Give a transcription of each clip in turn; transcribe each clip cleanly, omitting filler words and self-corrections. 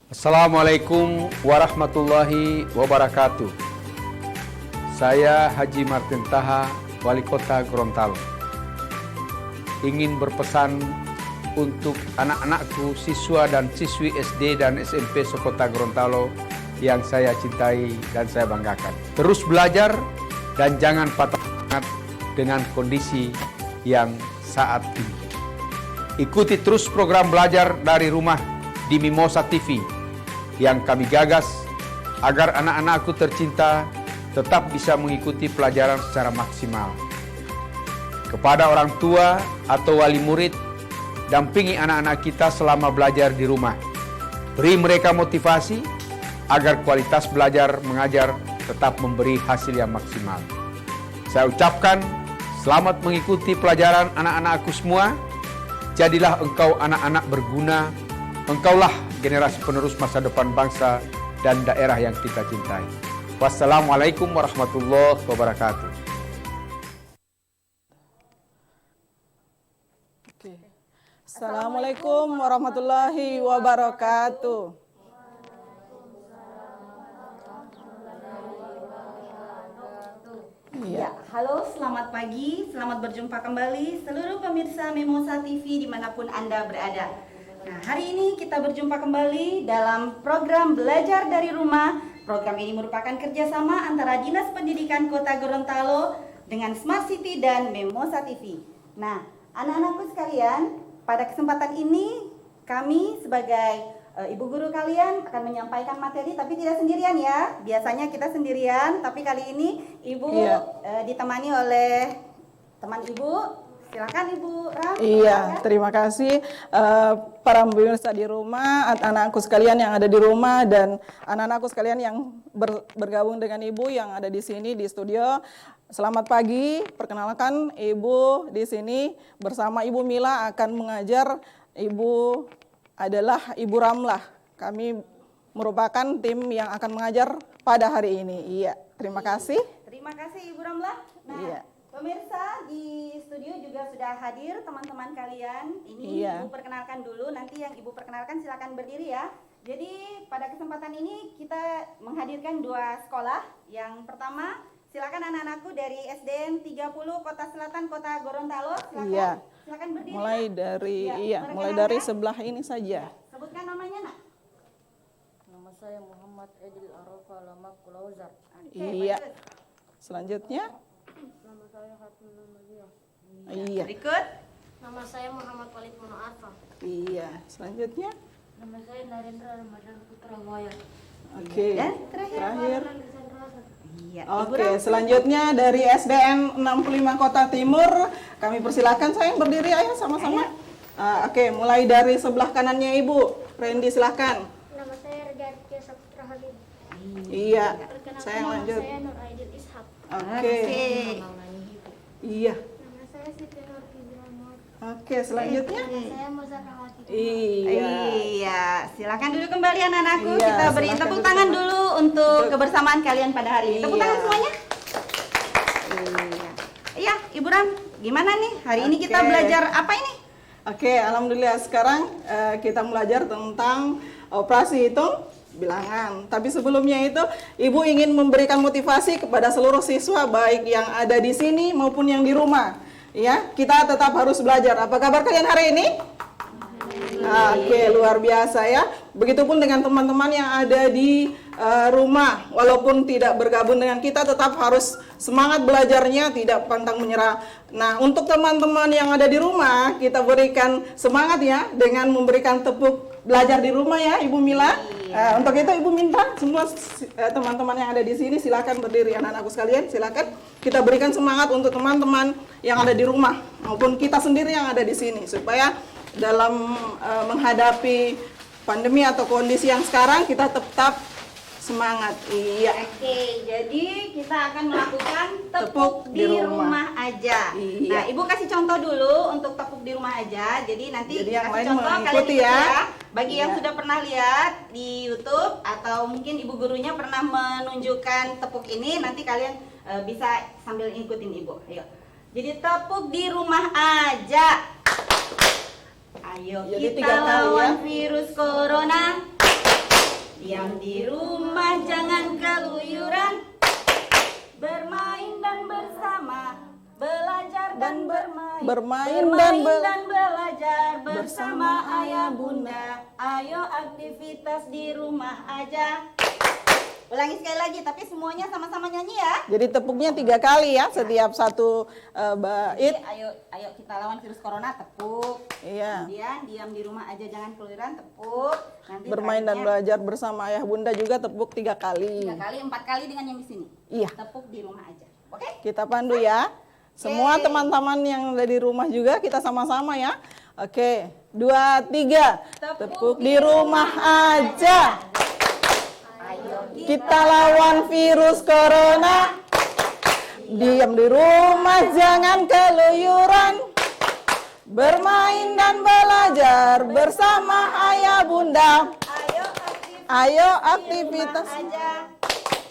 Assalamualaikum warahmatullahi wabarakatuh. Saya Haji Martin Taha, Wali Kota Gorontalo. Ingin berpesan untuk anak-anakku, siswa dan siswi SD dan SMP sekota Gorontalo yang saya cintai dan saya banggakan. Terus belajar dan jangan patah semangat dengan kondisi yang saat ini. Ikuti terus program belajar dari rumah di Mimosa TV yang kami gagas agar anak-anakku tercinta tetap bisa mengikuti pelajaran secara maksimal. Kepada orang tua atau wali murid, dampingi anak-anak kita selama belajar di rumah. Beri mereka motivasi agar kualitas belajar mengajar tetap memberi hasil yang maksimal. Saya ucapkan selamat mengikuti pelajaran anak-anakku semua. Jadilah engkau anak-anak berguna. Engkaulah generasi penerus masa depan bangsa dan daerah yang kita cintai. Wassalamualaikum warahmatullahi wabarakatuh. Assalamualaikum warahmatullahi wabarakatuh. Ya, halo, selamat pagi, selamat berjumpa kembali seluruh pemirsa Mimosa TV dimanapun Anda berada. Nah, hari ini kita berjumpa kembali dalam program Belajar dari Rumah. Program ini merupakan kerjasama antara Dinas Pendidikan Kota Gorontalo dengan Smart City dan Mimosa TV. Nah, anak-anakku sekalian, pada kesempatan ini kami sebagai ibu guru kalian akan menyampaikan materi, tapi tidak sendirian ya. Biasanya kita sendirian, tapi kali ini ibu ditemani oleh teman ibu. Silakan Ibu Ram. Iya, terima kasih para pemirsa di rumah, anak-anakku sekalian yang ada di rumah dan anak-anakku sekalian yang bergabung dengan Ibu yang ada di sini di studio. Selamat pagi. Perkenalkan, Ibu di sini bersama Ibu Mila akan mengajar. Ibu adalah Ibu Ramlah. Kami merupakan tim yang akan mengajar pada hari ini. Iya, terima kasih. Terima kasih Ibu Ramlah. Nah, iya. Pemirsa di studio juga sudah hadir teman-teman kalian. Ini Ibu perkenalkan dulu, nanti yang Ibu perkenalkan silakan berdiri ya. Jadi pada kesempatan ini kita menghadirkan dua sekolah. Yang pertama, silakan anak-anakku dari SDN 30 Kota Selatan Kota Gorontalo. Silakan. Iya. Silakan berdiri. Mulai dari sebelah ini saja. Sebutkan namanya, Nak. Nama saya Muhammad Edil Arafa Lamak Kulauzar. Iya. Selanjutnya. Nama saya Hatim Nurmaliah. Iya. Berikut. Nama saya Muhammad Walid Mono Arfa. Iya. Selanjutnya. Nama saya Narendra Ramadan Putra Waya. Oke. Dan terakhir. Iya. Oke, selanjutnya dari SDN 65 Kota Timur, kami persilakan sayang berdiri ayo sama-sama. Oke, mulai dari sebelah kanannya Ibu. Randy silakan. Nama saya Regardia Saputra Habib. Iya. Perkenalkan, Sayang nama lanjut. saya Nur Aidil Ishak. Oke. Iya. Nama saya Siti Nur Fidramot. Oke, selanjutnya. Nama saya Muzarrawati. Iya. Iya, silakan duduk kembali anak-anakku. Iya, Kita beri silakan tepuk duduk tangan kembali. dulu untuk Betul. kebersamaan kalian pada hari ini. Tepuk Iya. tangan semuanya. Iya, Ibu Ram, gimana nih? Hari ini kita Oke. belajar apa ini? Oke, alhamdulillah sekarang kita belajar tentang operasi hitung bilangan. Tapi sebelumnya itu, Ibu ingin memberikan motivasi kepada seluruh siswa baik yang ada di sini maupun yang di rumah. Ya, kita tetap harus belajar. Apa kabar kalian hari ini? Oke, luar biasa ya. Begitupun dengan teman-teman yang ada di rumah, walaupun tidak bergabung dengan kita, tetap harus semangat belajarnya, tidak pantang menyerah. Nah, untuk teman-teman yang ada di rumah, kita berikan semangat ya dengan memberikan tepuk belajar di rumah ya, Ibu Mila. Untuk itu Ibu minta semua teman-teman yang ada di sini silakan berdiri, anak-anakku sekalian, silakan kita berikan semangat untuk teman-teman yang ada di rumah maupun kita sendiri yang ada di sini supaya dalam menghadapi pandemi atau kondisi yang sekarang kita tetap semangat. Iya. Oke, jadi kita akan melakukan tepuk Tepuk di di rumah aja. Iya. Nah, Ibu kasih contoh dulu untuk tepuk di rumah aja. Jadi nanti Jadi yang kasih lain contoh kalian mengikuti ikuti ya. Bagi yang Iya. sudah pernah lihat di YouTube atau mungkin ibu gurunya pernah menunjukkan tepuk ini, nanti kalian bisa sambil ngikutin Ibu. Ayo. Jadi tepuk di rumah aja. Ayo Jadi kita 3 kali ya. lawan virus corona. Diam di rumah jangan keluyuran, bermain dan bersama, belajar dan bermain. Bermain dan belajar bersama ayah bunda. Ayo aktivitas di rumah aja. Ulangi sekali lagi, tapi semuanya sama-sama nyanyi ya. Jadi tepuknya 3 kali ya setiap satu bait. Ayo kita lawan virus corona, tepuk. Iya. Kemudian diam di rumah aja jangan keluyuran, tepuk. Nanti Bermain dan terakhirnya belajar bersama ayah bunda juga tepuk 3 kali. 3 kali, 4 kali dengan yang di sini. Iya. Tepuk di rumah aja. Oke? Kita pandu ya. Semua Yeay. teman-teman yang ada di rumah juga kita sama-sama ya. Oke, 2, 3. Tepuk di rumah aja. Ayo Kita lawan virus corona. Diam di rumah jangan keluyuran. Bermain dan belajar bersama ayah bunda. Ayo aktivitas. aja.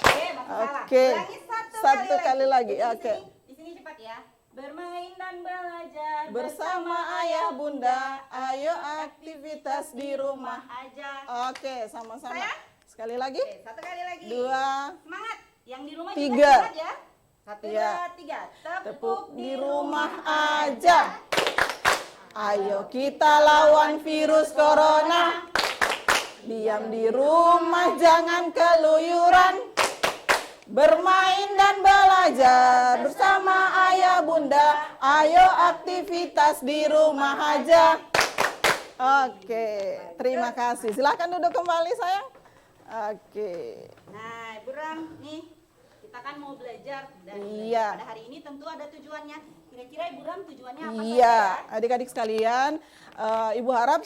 Oke, masalah. Oke. Ulangi Satu kali lagi. Di Oke. sini- Di sini cepat ya. Bermain dan belajar Bersama ayah bunda. Ayo aktivitas di rumah. aja. Oke, sama-sama. Sayang? Sekali lagi. Oke, 1 kali lagi. 2. Semangat. Yang di rumah 3. juga semangat ya. 1, Iya. 2, 3. Tepuk di rumah aja. Ayo kita lawan virus corona. Diam di rumah jangan keluyuran. Bermain dan belajar bersama ayah bunda. Ayo aktivitas di rumah aja. Oke, terima kasih. Silahkan duduk kembali sayang. Oke. Nah, Ibu Ram, nih kita kan mau belajar dan Iya. pada hari ini tentu ada tujuannya. Kira-kira Ibu Ram tujuannya apa Iya, saja? adik-adik sekalian, Ibu harap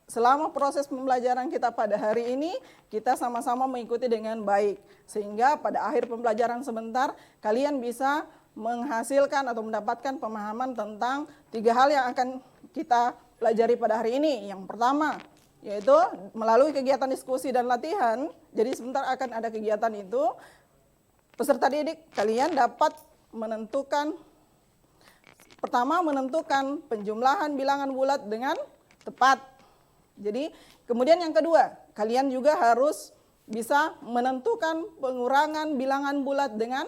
selama proses pembelajaran kita pada hari ini, kita sama-sama mengikuti dengan baik. Sehingga pada akhir pembelajaran sebentar, kalian bisa menghasilkan atau mendapatkan pemahaman tentang 3 hal yang akan kita pelajari pada hari ini. Yang pertama, yaitu melalui kegiatan diskusi dan latihan. Jadi sebentar akan ada kegiatan itu, peserta didik kalian dapat menentukan, pertama menentukan penjumlahan bilangan bulat dengan tepat. Jadi kemudian yang kedua, kalian juga harus bisa menentukan pengurangan bilangan bulat dengan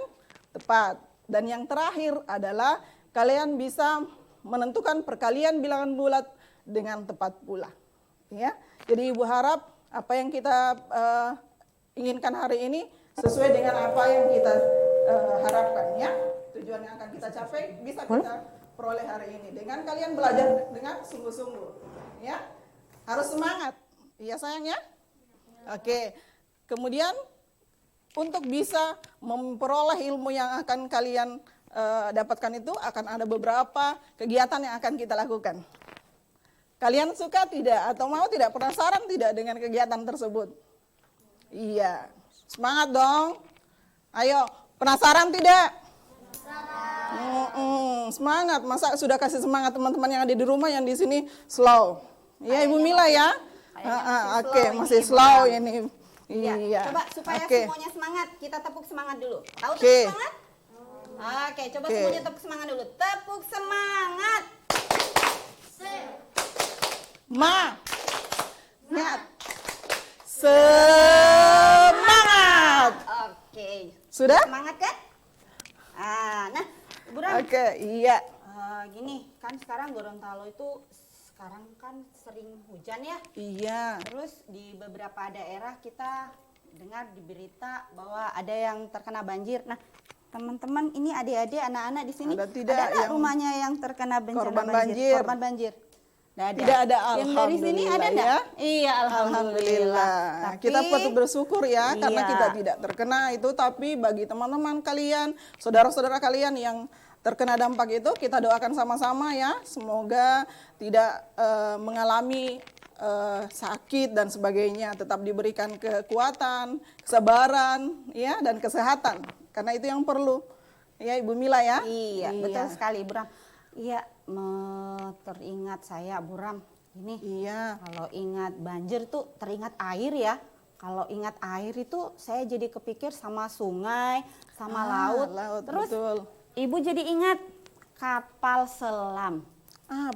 tepat. Dan yang terakhir adalah kalian bisa menentukan perkalian bilangan bulat dengan tepat pula. Ya, jadi Ibu harap apa yang kita inginkan hari ini sesuai dengan apa yang kita harapkan ya. Tujuan yang akan kita capai bisa kita peroleh hari ini dengan kalian belajar dengan sungguh-sungguh. Ya, harus semangat. Iya sayang ya. Oke. Kemudian untuk bisa memperoleh ilmu yang akan kalian dapatkan itu akan ada beberapa kegiatan yang akan kita lakukan. Kalian suka tidak atau mau tidak, penasaran tidak dengan kegiatan tersebut? Iya, semangat dong. Ayo, penasaran tidak? Semangat, masa sudah kasih semangat teman-teman yang ada di rumah, yang di sini slow. Iya Ibu Mila ya? Oke, masih slow ini. Iya. Coba supaya Oke. semuanya semangat, kita tepuk semangat dulu. Tahu Oke. tepuk semangat? Oke, coba Oke. semuanya tepuk semangat dulu. Tepuk semangat. Semangat. Oke. Sudah? Semangat kan? Nah, Ibu Ram. Oke, iya. Gini, kan sekarang Gorontalo itu sekarang kan sering hujan ya. Iya. Terus di beberapa daerah kita dengar di berita bahwa ada yang terkena banjir. Nah, teman-teman ini adik-adik, anak-anak di sini Ada tidak nggak yang rumahnya yang terkena bencana korban banjir? Korban banjir. Nggak ada. Tidak ada, Yang dari sini ada alhamdulillah nggak? ya. Iya, Alhamdulillah. Kita patut bersyukur ya karena Iya. kita tidak terkena itu, tapi bagi teman-teman kalian, saudara-saudara kalian yang terkena dampak itu, kita doakan sama-sama ya, semoga tidak mengalami sakit dan sebagainya, tetap diberikan kekuatan, kesabaran ya dan kesehatan. Karena itu yang perlu. Ya Ibu Mila ya. Iya, betul sekali, Bu Ram. Iya, teringat saya, Bu Ram. Ini Iya. kalau ingat banjir tuh teringat air ya. Kalau ingat air itu saya jadi kepikir sama sungai, sama laut. Terus betul. Ibu jadi ingat kapal selam.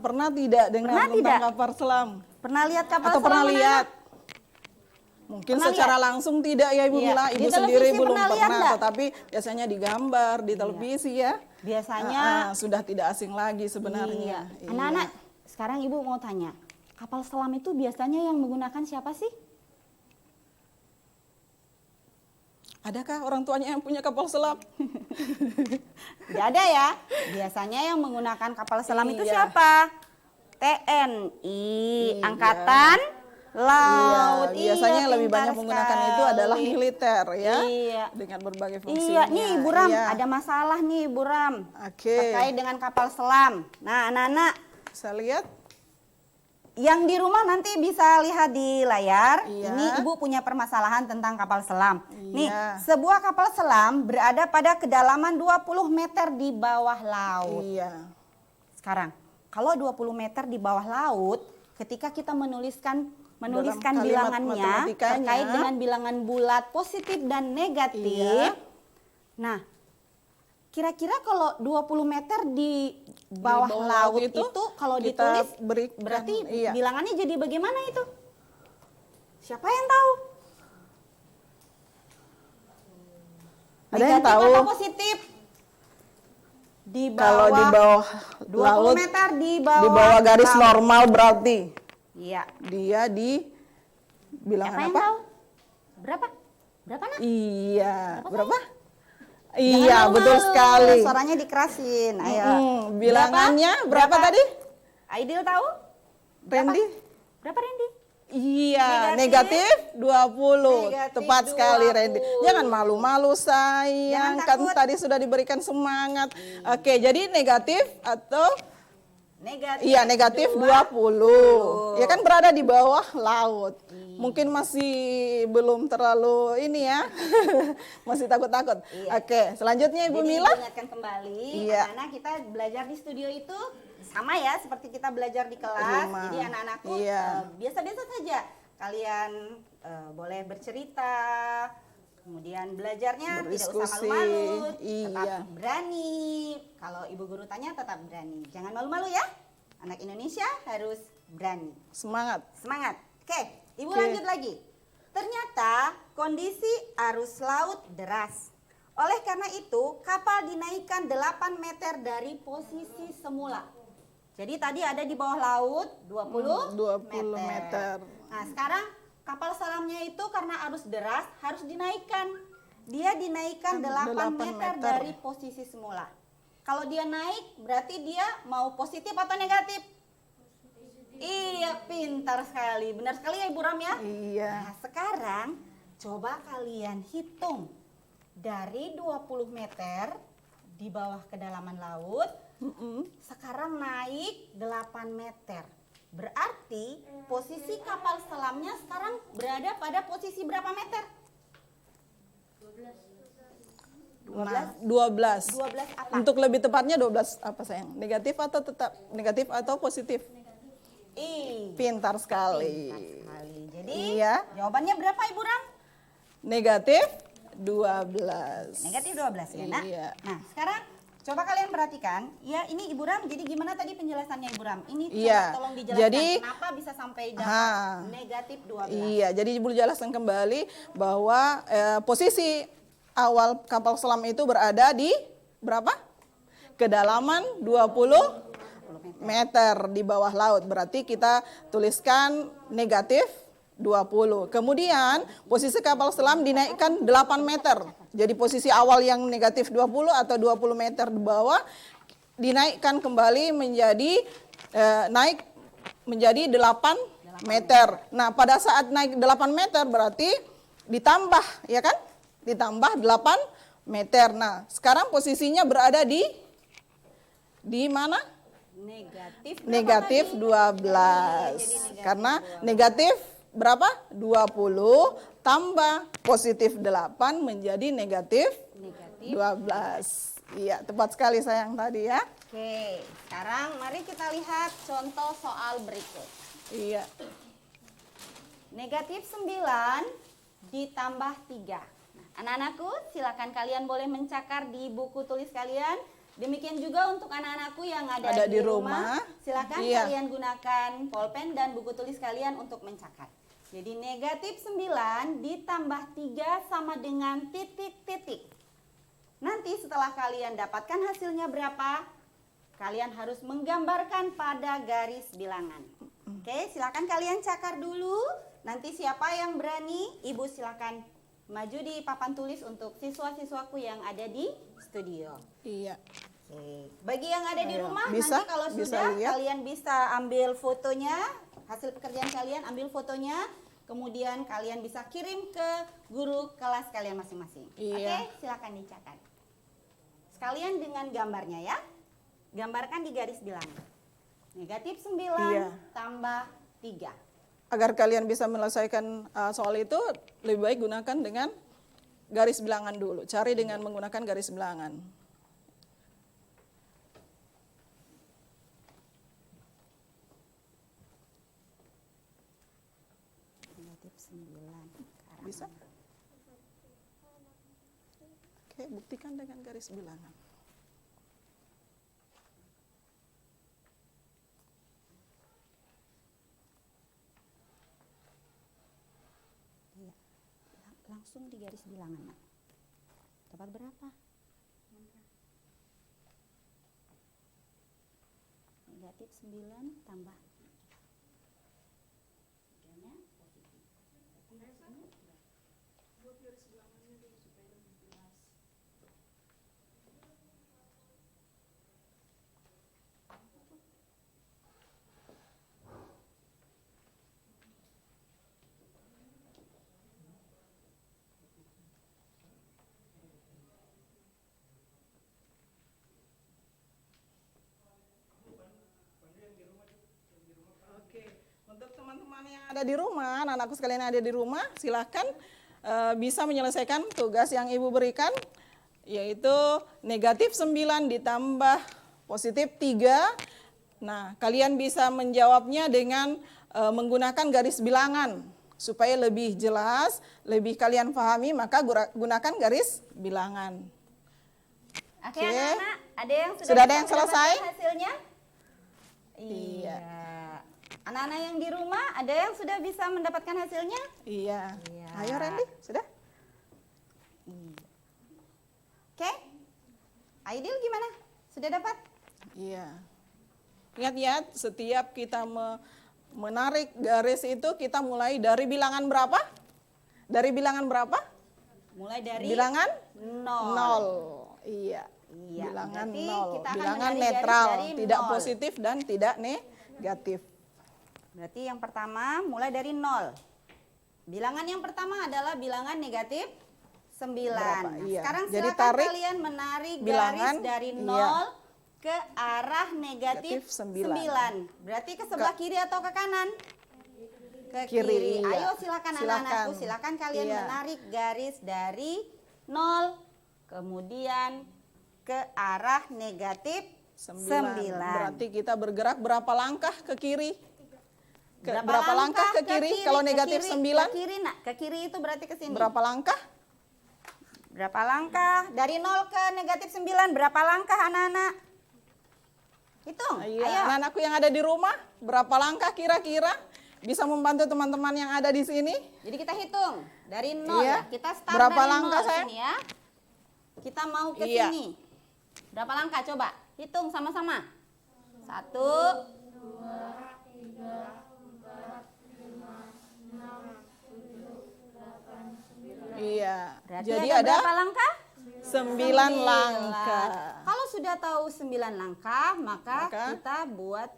Pernah tidak dengar Pernah tentang tidak? kapal selam? Pernah lihat kapal Atau selam? pernah anak-anak? lihat? Mungkin Pernah secara lihat? langsung tidak ya Ibu Iya. Mila, Di Ibu televisi sendiri belum pernah lihat pernah, nggak? tetapi biasanya digambar di televisi ya. Biasanya Sudah tidak asing lagi sebenarnya. iya. Anak-anak, sekarang Ibu mau tanya, kapal selam itu biasanya yang menggunakan siapa sih? Adakah orang tuanya yang punya kapal selam? Tidak ada ya. Biasanya yang menggunakan kapal selam itu Iya. siapa? TNI, Angkatan Laut. Iya, biasanya yang lebih pintar banyak menggunakan itu adalah sekali. militer ya. Iya. Dengan berbagai fungsinya. Iya, nih Ibu Ram, Iya. ada masalah nih Ibu Ram. Oke. Terkait dengan kapal selam. Nah, anak-anak, Saya lihat. yang di rumah nanti bisa lihat di layar. Iya. Ini Ibu punya permasalahan tentang kapal selam. Nih, Iya. sebuah kapal selam berada pada kedalaman 20 meter di bawah laut. Iya. Sekarang, kalau 20 meter di bawah laut, ketika kita menuliskan kalimat bilangannya matematikanya. terkait dengan bilangan bulat positif dan negatif. Iya. Nah, kira-kira kalau 20 meter di bawah laut itu kalau kita ditulis berikan, berarti iya. bilangannya jadi bagaimana itu? Siapa yang tahu? Ada yang Negatif tahu? atau positif? Di Kalau di bawah 20 laut, meter di di bawah garis laut. normal berarti Iya. dia di Siapa bilangan yang apa? tahu? Berapa? Berapa nak? Iya, berapa? Jangan Iya, malu-malu, betul sekali. Suaranya dikerasin. Ayo. Bilangannya berapa tadi? Aidil tahu? Randy? Berapa Randy? Iya, Negatif? negatif 20. Negatif Tepat sekali 20. Randy. Jangan malu-malu sayang, Jangan kan takut. tadi sudah diberikan semangat. Oke, jadi negatif atau Negatif. iya negatif 20. Ya kan berada di bawah laut. Mungkin masih belum terlalu ini ya. Masih takut-takut. Iya. Oke, selanjutnya Ibu Jadi Mila. ingatkan kembali, Iya. karena kita belajar di studio itu sama ya seperti kita belajar di kelas. Rumah. Jadi anak-anakku Iya. biasa-biasa saja. Kalian boleh bercerita, kemudian belajarnya tidak usah Berdiskusi. malu-malu, tetap Iya. berani. Kalau ibu guru tanya tetap berani. Jangan malu-malu ya. Anak Indonesia harus berani. Semangat. Semangat. Oke, Ibu Oke. lanjut lagi. Ternyata kondisi arus laut deras. Oleh karena itu, kapal dinaikkan 8 meter dari posisi semula. Jadi tadi ada di bawah laut 20, 20 meter. Nah, sekarang kapal selamnya itu karena arus deras harus dinaikkan. Dia dinaikkan 8 meter dari posisi semula. Kalau dia naik berarti dia mau positif atau negatif? Iya, pintar sekali. Benar sekali ya Ibu Ram ya? Iya. Nah, sekarang coba kalian hitung dari 20 meter di bawah kedalaman laut, sekarang naik 8 meter. Berarti posisi kapal selamnya sekarang berada pada posisi berapa meter? 12. 12 apa? Untuk lebih tepatnya 12 apa sayang? Negatif atau tetap negatif atau positif? Pintar sekali. Sekali. Jadi Iya. jawabannya berapa Ibu Ram? Negatif 12. Negatif 12 ya nak? Iya. Nah sekarang coba kalian perhatikan, ya ini Ibu Ram, jadi gimana tadi penjelasannya Ibu Ram? Ini coba Iya. tolong dijelaskan Jadi- kenapa bisa sampai dapat Ha. negatif 12. Iya, jadi Ibu jelaskan kembali bahwa posisi awal kapal selam itu berada di berapa? Kedalaman 20 meter di bawah laut. Berarti kita tuliskan negatif 20. Kemudian posisi kapal selam dinaikkan 8 meter. Jadi posisi awal yang negatif 20 atau 20 meter di bawah dinaikkan kembali menjadi naik menjadi 8 meter. Nah, pada saat naik 8 meter berarti ditambah, ya kan? Ditambah 8 meter. Nah, sekarang posisinya berada di mana? Negatif 12. Karena negatif berapa? 20 tambah positif 8 menjadi negatif 12. Iya, tepat sekali sayang tadi ya. Oke, sekarang mari kita lihat contoh soal berikut. Iya. Negatif 9 ditambah 3. Nah, anak-anakku silakan kalian boleh mencakar di buku tulis kalian. Demikian juga untuk anak-anakku yang ada di rumah. Silakan Iya. kalian gunakan pulpen dan buku tulis kalian untuk mencakar. Jadi negatif 9 ditambah 3 sama dengan titik-titik. Nanti setelah kalian dapatkan hasilnya berapa, kalian harus menggambarkan pada garis bilangan. Oke, silakan kalian cakar dulu. Nanti siapa yang berani, Ibu silakan maju di papan tulis untuk siswa-siswaku yang ada di studio. Iya. Oke. Bagi yang ada di Ayo, rumah, bisa? nanti kalau Bisa sudah lihat? kalian bisa ambil fotonya, hasil pekerjaan kalian ambil fotonya, kemudian kalian bisa kirim ke guru kelas kalian masing-masing. Iya. Oke, silakan dicatat. Sekalian dengan gambarnya ya. Gambarkan di garis bilangan. Negatif 9 Iya. tambah 3. Agar kalian bisa menyelesaikan soal itu, lebih baik gunakan dengan garis bilangan dulu. Cari dengan menggunakan garis bilangan. Negatif 9. Bisa? Oke, buktikan dengan garis bilangan. Iya. Langsung di garis bilangan, Nak. Dapat berapa? Negatif 9 tambah 3-nya positif. Oke, untuk teman-teman yang ada di rumah, anak-anakku sekalian yang ada di rumah, silakan bisa menyelesaikan tugas yang Ibu berikan, yaitu negatif 9 ditambah positif 3. Nah, kalian bisa menjawabnya dengan menggunakan garis bilangan. Supaya lebih jelas, lebih kalian pahami, maka gunakan garis bilangan. Oke, Oke. anak-anak, ada yang Sudah ada bisa yang selesai? mendapatkan hasilnya? Iya. Anak-anak yang di rumah, ada yang sudah bisa mendapatkan hasilnya? Iya. Iya. Ayo Randy, sudah? Oke. Aidil gimana? Sudah dapat? Iya. Ingat-ingat, setiap kita menarik garis itu, kita mulai dari bilangan berapa? Dari bilangan berapa? Mulai dari Bilangan 0. Iya. Iya, Bilangan berarti 0. kita akan Bilangan menarik garis netral, dari tidak 0. positif dan tidak negatif. Berarti yang pertama mulai dari 0. Bilangan yang pertama adalah bilangan negatif 9. Berapa? Nah, Iya. sekarang Jadi silakan tarik kalian menarik bilangan, garis dari 0 iya. ke arah negatif Negatif 9. 9. Berarti ke sebelah kiri atau ke kanan? Ke Kiri, kiri. iya. Ayo silakan Silakan. anak-anakku, silakan kalian Iya. menarik garis dari 0 kemudian ke arah negatif 9. Berarti kita bergerak berapa langkah ke kiri? Berapa langkah ke kiri? Kalau negatif 9? Ke kiri, Nak. Ke kiri itu berarti ke sini. Berapa langkah? Berapa langkah? Dari 0 ke negatif 9, berapa langkah anak-anak? Hitung. Iya, Ayo. anak-anakku yang ada di rumah, berapa langkah kira-kira? Bisa membantu teman-teman yang ada di sini? Jadi kita hitung. Dari 0 Iya. ya. Kita start Berapa dari langkah, 0 sayang? sini ya. Kita mau ke Iya. sini. Berapa langkah? Coba hitung sama-sama. 1, Iya. berarti Jadi ada ada berapa langkah? 9 langkah. Kalau sudah tahu 9 langkah, maka Maka? kita buat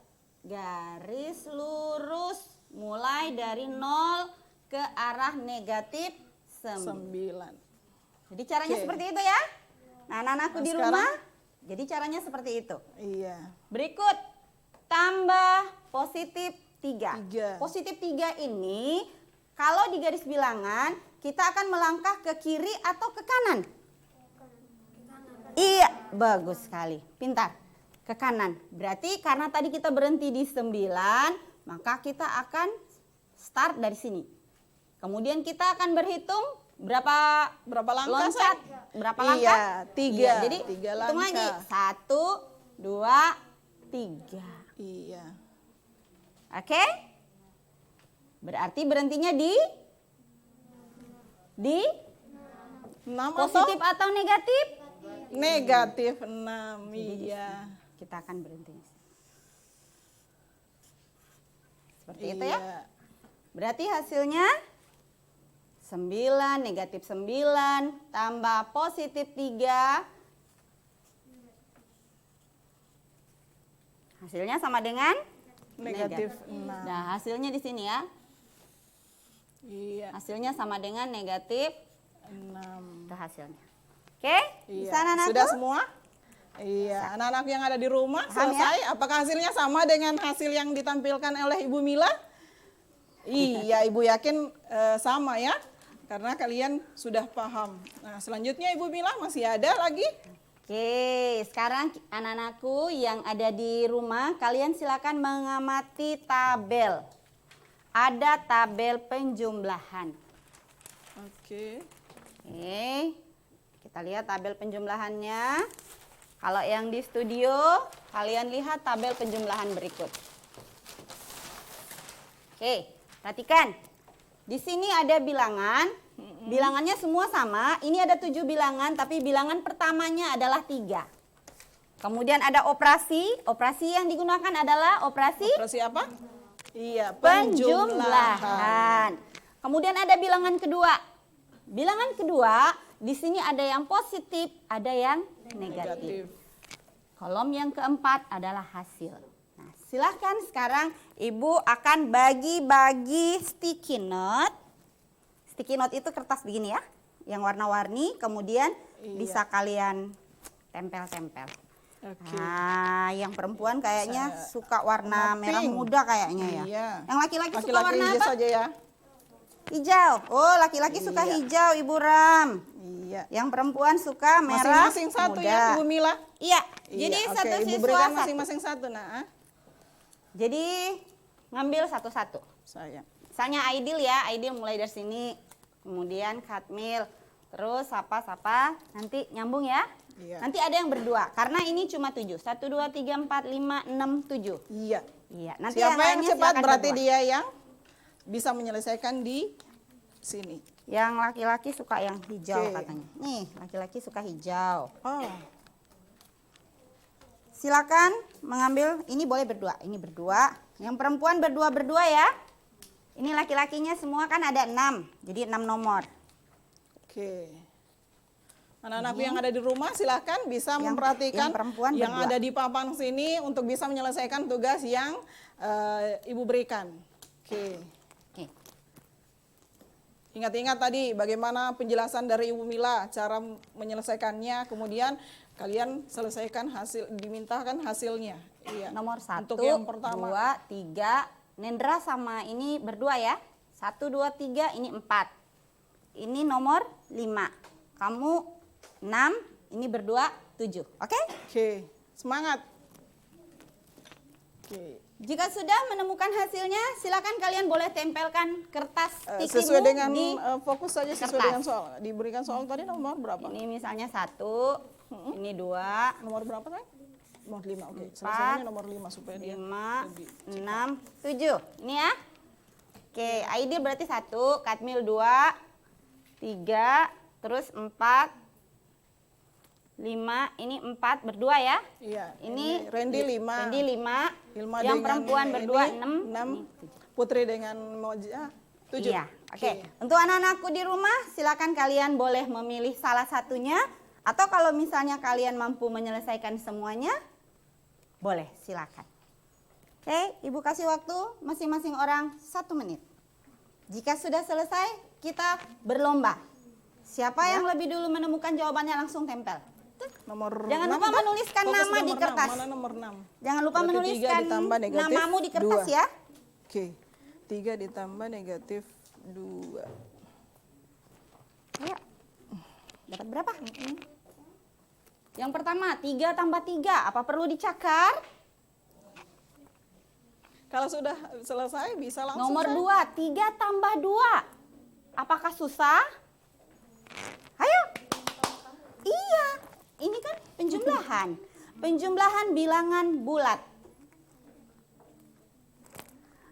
garis lurus mulai dari 0 ke arah negatif 9. 9. Jadi caranya Oke. seperti itu ya. Nah, anak-anakku Nah, di sekarang? rumah, jadi caranya seperti itu. Iya. Berikut, tambah positif 3. 3. Positif 3 ini, kalau di garis bilangan, kita akan melangkah ke kiri atau ke kanan? Iya, bagus sekali. Pintar. Ke kanan. Berarti karena tadi kita berhenti di 9, maka kita akan start dari sini. Kemudian kita akan berhitung berapa langkah, loncat? sayang? Berapa langkah? Iya, 3. Iya, jadi 3 hitung lagi. langkah. 1, 2, 3. Iya. Oke? Berarti berhentinya di 6 positif atau negatif? negatif 6. Iya. Kita akan berhenti. Seperti itu ya. Iya. Berarti hasilnya 9, negatif 9, tambah positif 3. Hasilnya sama dengan Negatif 6. Nah, hasilnya di sini ya. Iya. Hasilnya sama dengan negatif 6. itu hasilnya. Oke? Iya. Bisa anak-anakku? Sudah semua? Iya. Anak-anak yang ada di rumah Paham ya? selesai. Apakah hasilnya sama dengan hasil yang ditampilkan oleh Ibu Mila? Iya, Ibu yakin sama ya. Karena kalian sudah paham. Nah, selanjutnya Ibu Mila masih ada lagi? Oke, sekarang anak-anakku yang ada di rumah, kalian silakan mengamati tabel. Ada tabel penjumlahan. Oke. Oke, kita lihat tabel penjumlahannya. Kalau yang di studio, kalian lihat tabel penjumlahan berikut. Oke, perhatikan. Di sini ada bilangan. Bilangannya semua sama. Ini ada 7 bilangan, tapi bilangan pertamanya adalah 3. Kemudian ada operasi. Operasi yang digunakan adalah operasi Operasi apa? Iya, penjumlahan. Kemudian ada bilangan kedua. Bilangan kedua, di sini ada yang positif, ada yang negatif. Kolom yang keempat adalah hasil. Nah, silahkan sekarang Ibu akan bagi-bagi sticky note. Sticky note itu kertas begini ya, yang warna-warni, kemudian Iya. bisa kalian tempel-tempel. Oke. Nah, yang perempuan kayaknya suka warna warna merah pink. muda kayaknya ya. Iya. Yang laki-laki suka Laki-laki warna hijau apa? saja ya. Hijau. Oh, laki-laki suka Iya. hijau, Ibu Ram. Iya. Yang perempuan suka merah Masing-masing satu muda. ya, Ibu Mila. Iya. Iya, Jadi oke. satu Ibu siswa berikan satu. masing-masing satu. Nah, Jadi ngambil satu-satu. saya. Misalnya Aidil ya, Aidil mulai dari sini. Kemudian Khatmil. Terus sapa-sapa, nanti nyambung ya. Iya. Nanti ada yang berdua, karena ini cuma 7. 1, 2, 3, 4, 5, 6, 7. Iya. Iya, nanti Siapa yang lainnya cepat silakan berarti berdua. dia yang bisa menyelesaikan di sini. Yang laki-laki suka yang hijau Oke. katanya. Nih, laki-laki suka hijau. Oh, Silakan mengambil, ini boleh berdua, ini berdua. Yang perempuan berdua-berdua ya. Ini laki-lakinya semua kan ada 6, jadi 6 nomor. oke. Anak-anak yang ada di rumah silahkan bisa Yang- memperhatikan yang perempuan yang berdua. ada di papan sini untuk bisa menyelesaikan tugas yang Ibu berikan. Oke. Oke. Ingat-ingat tadi bagaimana penjelasan dari Ibu Mila cara menyelesaikannya, kemudian kalian selesaikan hasil, dimintakan hasilnya. Iya. Nomor 1, Untuk yang pertama. 2, 3. Nendra sama ini berdua ya. 1, 2, 3, ini 4. Ini nomor 5. Kamu 6, ini berdua 7. Oke? Oke, semangat. Oke. Jika sudah menemukan hasilnya, silakan kalian boleh tempelkan kertas stikimu Sesuai dengan di fokus saja sesuai kertas. dengan soal. Diberikan soal tadi nomor berapa? ini misalnya 1, ini 2, Nomor berapa tadi? Nomor 5. Oke, selesainya nomor 5 supaya dia 5, lebih. 6, 7. Ini ya. Oke, Aidil berarti 1, Katmil 2, 3, terus 4, 5, ini 4 berdua ya. Iya. Ini Randy 5. Randy 5, Hilma yang dengan perempuan ini berdua 6, 6. Putri dengan Moja 7. Iya, oke. Untuk anak-anakku di rumah, silakan kalian boleh memilih salah satunya. Atau kalau misalnya kalian mampu menyelesaikan semuanya, boleh, silakan. Oke, Ibu kasih waktu masing-masing orang 1 menit. Jika sudah selesai, kita berlomba. Siapa yang lebih dulu menemukan jawabannya langsung tempel. Nomor Jangan 6, lupa kan? menuliskan Fokus nama di nomor kertas. 6. Mana nomor 6? Jangan lupa Berarti menuliskan 3 ditambah negatif namamu di kertas 2. ya. Oke. 3 ditambah negatif 2. Ayo. Dapat berapa? Yang pertama, 3 tambah 3. Apa perlu dicakar? Kalau sudah selesai bisa langsung. Nomor saya. 2, 3 tambah 2. Apakah susah? Ayo. Iya, ini kan penjumlahan. Penjumlahan bilangan bulat.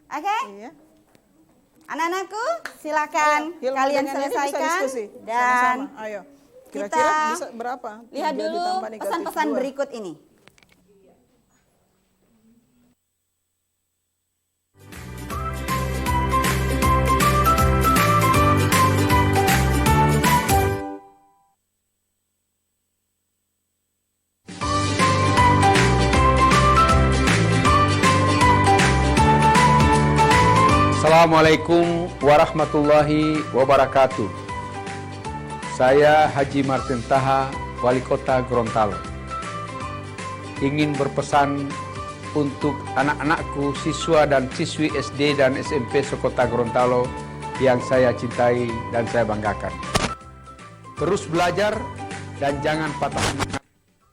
Oke? Iya. Anak-anakku, silakan Hilma kalian dengan Neni bisa selesaikan diskusi dan sama-sama. Ayo. kita Kira-kira bisa berapa? lihat 3 dulu ditambah negatif pesan-pesan 2. berikut ini. Assalamualaikum warahmatullahi wabarakatuh. Saya Haji Martin Taha, Wali Kota Gorontalo. Ingin berpesan untuk anak-anakku, siswa dan siswi SD dan SMP sekota Gorontalo yang saya cintai dan saya banggakan. Terus belajar dan jangan patah semangat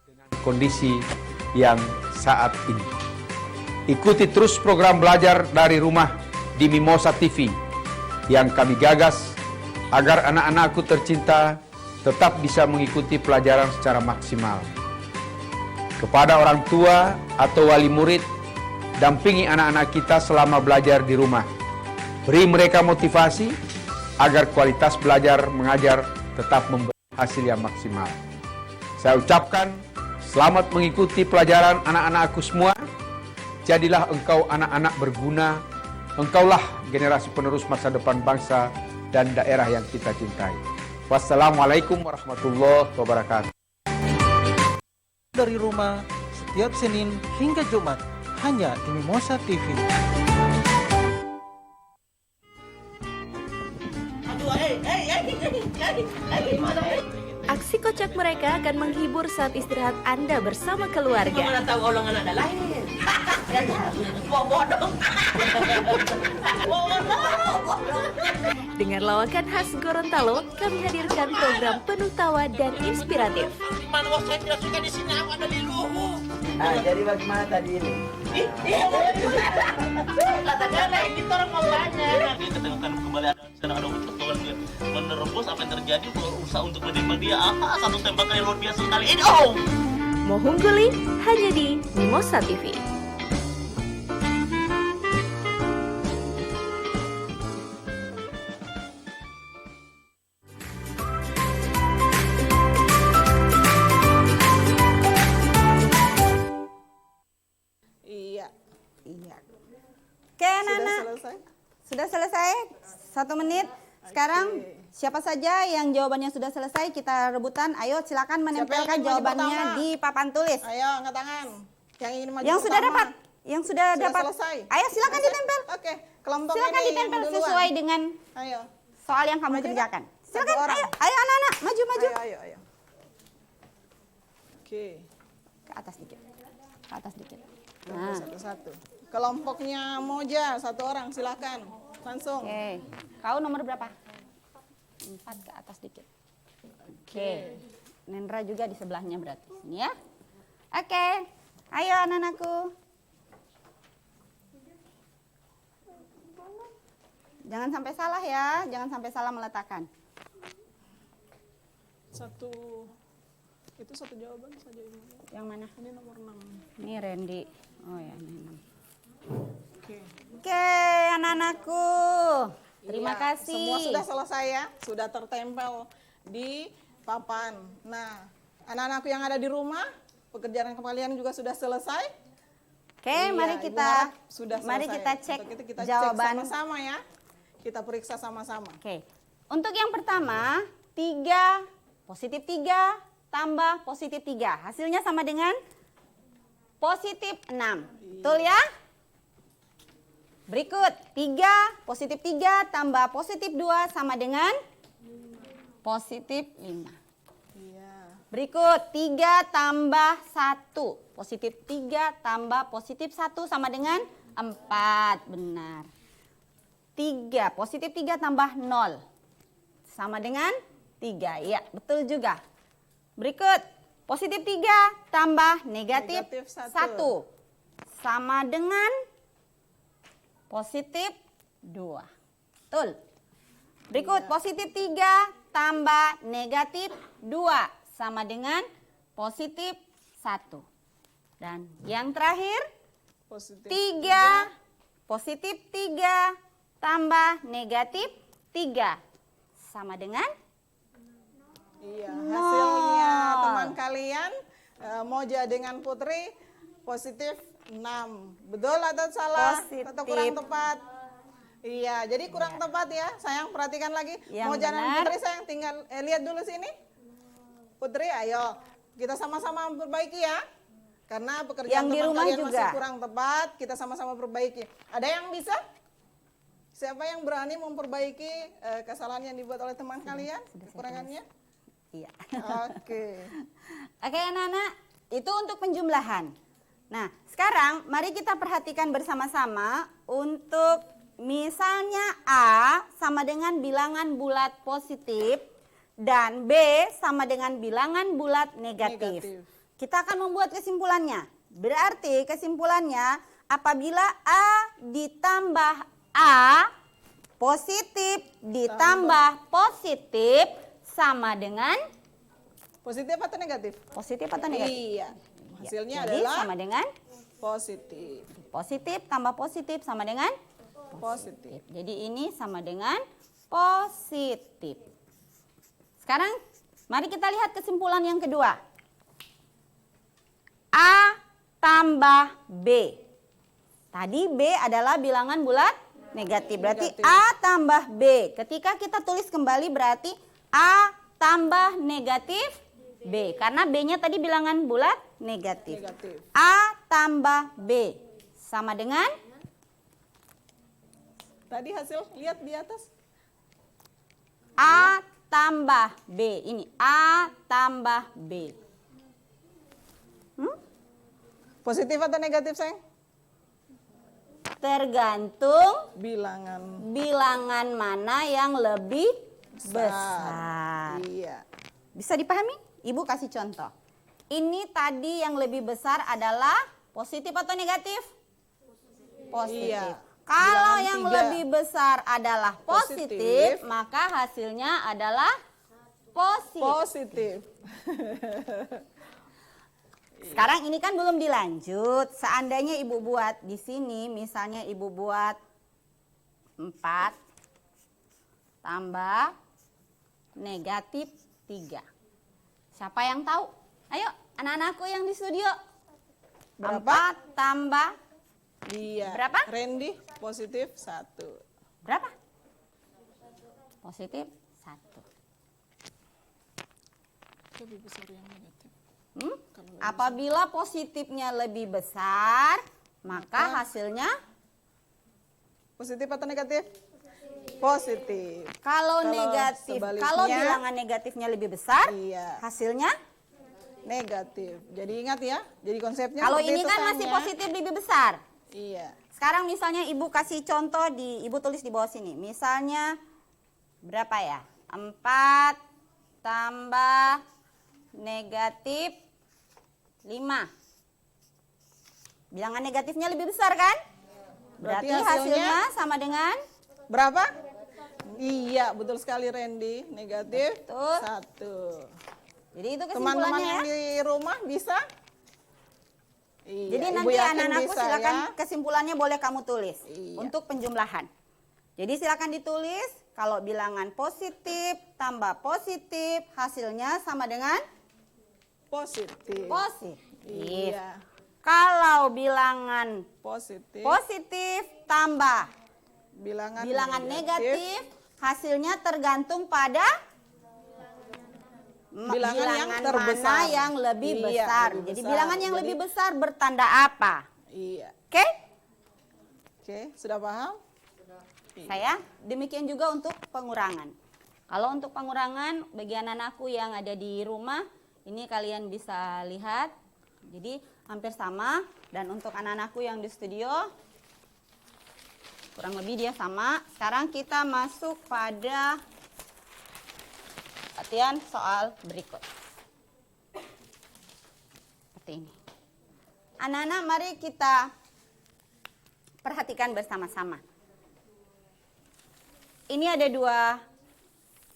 dengan kondisi yang saat ini. Ikuti terus program belajar dari rumah di Mimosa TV yang kami gagas agar anak-anakku tercinta tetap bisa mengikuti pelajaran secara maksimal. Kepada orang tua atau wali murid, dampingi anak-anak kita selama belajar di rumah. Beri mereka motivasi agar kualitas belajar mengajar tetap memberi hasil yang maksimal. Saya ucapkan selamat mengikuti pelajaran anak-anakku semua. Jadilah engkau anak-anak berguna. Engkaulah generasi penerus masa depan bangsa dan daerah yang kita cintai. Wassalamualaikum warahmatullahi wabarakatuh. Dari rumah setiap Senin hingga Jumat hanya di Mimosa TV. Aksi kocak mereka akan menghibur saat istirahat Anda bersama keluarga. Mana tahu golongan ada lain. Bodoh. Dengan lawakan khas Gorontalo, kami hadirkan program penuh tawa dan inspiratif. Mana wah saya tidak suka di sini, aku ada di luhu. Jadi bagaimana tadi ini? Katanya lain kita orang mau tanya. Kita dengarkan kembali ada pertolongan dia menerobos apa yang terjadi berusaha untuk menembak dia. Satu tembakan yang luar biasa sekali. Ini Mohungguli hanya di Mimosa TV. Iya. Oke, anak-anak. Selesai. Sudah selesai? 1 menit. Sekarang siapa saja yang jawabannya sudah selesai kita rebutan. Ayo silakan menempelkan ingin maju jawabannya pertama? di papan tulis. Ayo angkat tangan. Yang ingin maju Yang sudah pertama. dapat, yang sudah dapat. Selesai. Ayo silakan Selesai? ditempel. Oke, kelompok Silakan ini ditempel yang duluan. sesuai dengan Ayo. soal yang kamu Maju, kerjakan. Kak. Silakan. Satu orang. Ayo anak-anak, maju. Ayo. Oke. Ke atas dikit. Nah. Satu-satu. Kelompoknya Moja, 1 orang, silakan. Langsung. Oke. Kau nomor berapa? 4 ke atas dikit. Oke. Nendra juga di sebelahnya berarti. Sini ya. Oke. Ayo anak-anakku. Jangan sampai salah ya. Jangan sampai salah meletakkan. Itu satu jawaban saja ini. Yang mana? Ini nomor 6. Ini Randy. Oh ya, ini 6. Oke. Oke, anak-anakku. Terima Iya, kasih. Semua sudah selesai ya, sudah tertempel di papan. Nah, anak-anakku yang ada di rumah, pekerjaan kalian juga sudah selesai. Oke, Iya, mari Ibu kita harap sudah mari selesai. kita cek Untuk itu kita jawaban. cek sama-sama ya. Kita periksa sama-sama. Oke. Untuk yang pertama, 3 positif 3 tambah positif 3. Hasilnya sama dengan positif 6. Betul ya? Berikut, 3 positif 3 tambah positif 2 sama dengan positif 5. Iya. Berikut, 3 tambah 1. Positif 3 tambah positif 1 sama dengan 4. Benar. 3, positif 3 tambah 0. Sama dengan 3. Ya, betul juga. Berikut, positif 3 tambah negatif Negatif 1. Sama dengan positif 2. Betul. Berikut, positif 3 tambah negatif 2. Sama dengan positif 1. Dan yang terakhir, Positif 3 positif 3 tambah negatif 3 sama dengan Iya, hasilnya teman kalian Moja dengan Putri positif 6. Betul atau salah? Positif. Atau kurang tepat? Iya, jadi kurang tepat ya. Sayang perhatikan lagi. Yang Moja dan benar. Putri sayang tinggal lihat dulu sini. Putri, ayo kita sama-sama perbaiki ya. Karena pekerjaan Yang di teman rumah kalian juga. masih kurang tepat, kita sama-sama perbaiki. Ada yang bisa? Siapa yang berani memperbaiki kesalahan yang dibuat oleh teman kalian? Kekurangannya? iya. Oke. Oke anak-anak, itu untuk penjumlahan. Nah, sekarang mari kita perhatikan bersama-sama untuk misalnya A sama dengan bilangan bulat positif dan B sama dengan bilangan bulat negatif. Kita akan membuat kesimpulannya. Berarti kesimpulannya apabila A ditambah A positif ditambah positif sama dengan Positif atau negatif? positif atau negatif? Iya. Hasilnya Jadi adalah sama dengan positif. positif tambah positif sama dengan Positif. Jadi ini sama dengan positif. Sekarang mari kita lihat kesimpulan yang kedua. A tambah B. Tadi B adalah bilangan bulat negatif. Berarti Negatif. A tambah B. Ketika kita tulis kembali berarti A tambah negatif B. Karena B-nya tadi bilangan bulat negatif. Negatif. A tambah B sama dengan Tadi hasil lihat di atas. A tambah B. Ini A tambah B. Positif atau negatif, sayang? Tergantung Bilangan bilangan mana yang lebih besar. Iya. Bisa dipahami? Ibu kasih contoh. Ini tadi yang lebih besar adalah positif atau negatif? Positif. Iya. Kalau Bilangan yang 3. lebih besar adalah positif, Positif. maka hasilnya adalah positif. Positif. Sekarang ini kan belum dilanjut. Seandainya ibu buat di sini, misalnya ibu buat 4 tambah negatif 3. Siapa yang tahu? Ayo anak-anakku yang di studio. Berapa? 4 tambah Iya. Berapa? Randy positif 1. berapa? Positif 1. Lebih besar yang negatif. Apabila positifnya lebih besar, maka hasilnya Positif atau negatif? Positif. kalau Kalau negatif, sebaliknya, kalau bilangan negatifnya lebih besar, Iya. hasilnya Negatif. Jadi ingat ya. Jadi konsepnya kalau seperti ini itu, kan sayang, masih ya. positif lebih besar. Iya. Sekarang misalnya ibu kasih contoh ibu tulis di bawah sini. Misalnya berapa ya? 4 tambah negatif 5. Bilangan negatifnya lebih besar kan? Berarti Berarti hasilnya hasilnya sama dengan Berapa? Iya, betul sekali Randy. Negatif Betul. 1. jadi itu Teman-teman kesimpulannya yang ya. di rumah bisa? Iya, Jadi Ibu nanti yakin anak-anakku bisa, silakan ya? kesimpulannya boleh kamu tulis Iya. untuk penjumlahan. Jadi silakan ditulis kalau bilangan positif tambah positif hasilnya sama dengan Positif. positif. Iya, Kalau bilangan positif. positif tambah Bilangan negatif hasilnya tergantung pada Bilangan yang bilangan terbesar. mana yang lebih Iya, besar. lebih Jadi besar. bilangan yang Jadi- lebih besar bertanda apa? Iya. Oke? Oke, sudah paham? Saya demikian juga untuk pengurangan. Kalau untuk pengurangan bagi anak-anakku yang ada di rumah, ini kalian bisa lihat. Jadi hampir sama, dan untuk anak-anakku yang di studio kurang lebih dia sama. Sekarang kita masuk pada latihan soal berikut. Seperti ini. Anak-anak mari kita perhatikan bersama-sama. Ini ada dua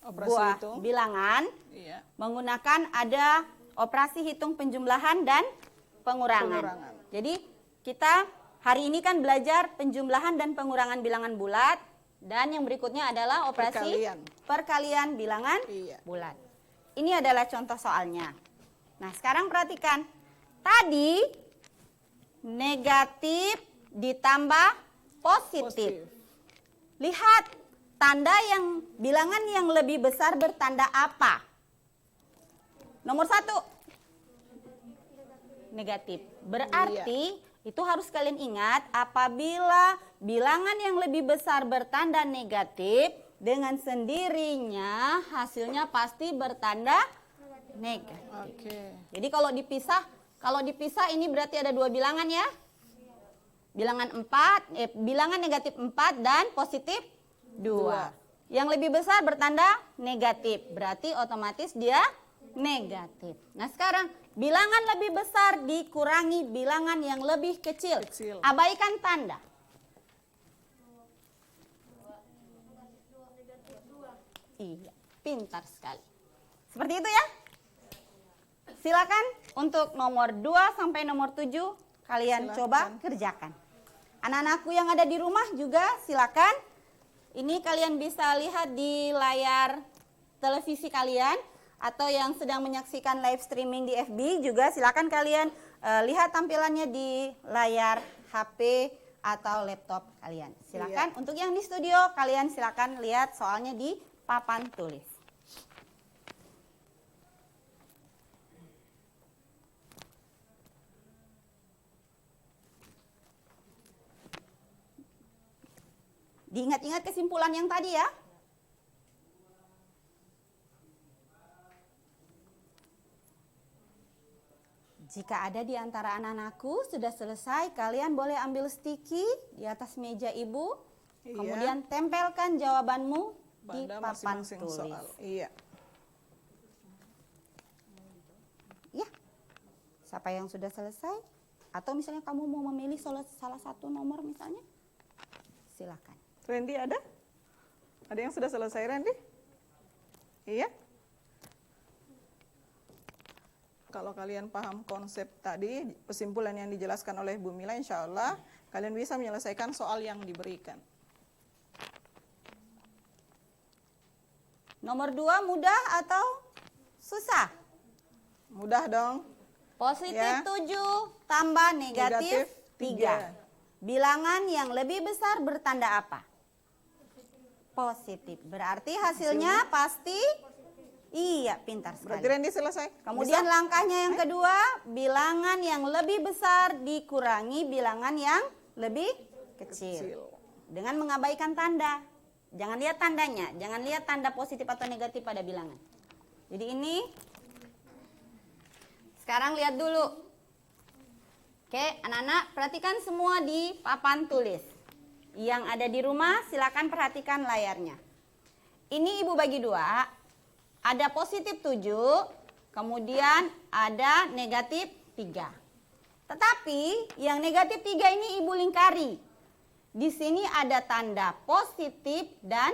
Operasi buah hitung. bilangan Iya. menggunakan ada operasi hitung penjumlahan dan pengurangan. Jadi kita hari ini kan belajar penjumlahan dan pengurangan bilangan bulat. Dan yang berikutnya adalah operasi perkalian bilangan Iya. bulat. Ini adalah contoh soalnya. Nah, sekarang perhatikan. Tadi negatif ditambah positif. Lihat, tanda yang bilangan yang lebih besar bertanda apa? Nomor 1. Negatif. Berarti itu harus kalian ingat, apabila bilangan yang lebih besar bertanda negatif, dengan sendirinya hasilnya pasti bertanda negatif. Oke. Jadi kalau dipisah ini berarti ada dua bilangan ya. Bilangan negatif 4 dan positif 2. Yang lebih besar bertanda negatif, berarti otomatis dia negatif. Nah, sekarang bilangan lebih besar dikurangi bilangan yang lebih kecil. Abaikan tanda. Iya, pintar sekali. Seperti itu ya. Silakan untuk nomor 2 sampai nomor 7 kalian coba kerjakan. Anak-anakku yang ada di rumah juga silakan. Ini kalian bisa lihat di layar televisi kalian atau yang sedang menyaksikan live streaming di FB juga silakan kalian lihat tampilannya di layar HP atau laptop kalian. Silakan. Untuk yang di studio kalian silakan lihat soalnya di papan tulis. Diingat-ingat kesimpulan yang tadi ya. Jika ada di antara anak-anakku sudah selesai, kalian boleh ambil sticky di atas meja ibu. Kemudian tempelkan jawabanmu di papan tulis. Soal. Iya. Ya. Siapa yang sudah selesai? Atau misalnya kamu mau memilih salah satu nomor misalnya? Silakan. Randy ada? Ada yang sudah selesai, Randy? Iya? Kalau kalian paham konsep tadi, kesimpulan yang dijelaskan oleh Bu Mila, insya Allah kalian bisa menyelesaikan soal yang diberikan. Nomor 2 mudah atau susah? Mudah dong. Positif 7 tambah negatif 3. Bilangan yang lebih besar bertanda apa? Positif. Berarti hasilnya pasti iya, pintar sekali. Berarti Randy selesai. Kemudian langkahnya yang kedua, bilangan yang lebih besar dikurangi bilangan yang lebih kecil. Dengan mengabaikan tanda. Jangan lihat tandanya, jangan lihat tanda positif atau negatif pada bilangan. Jadi ini, sekarang lihat dulu. Oke, anak-anak perhatikan semua di papan tulis. Yang ada di rumah silakan perhatikan layarnya. Ini ibu bagi 2, ada positif 7, kemudian ada negatif 3. Tetapi yang negatif 3 ini ibu lingkari. Di sini ada tanda positif dan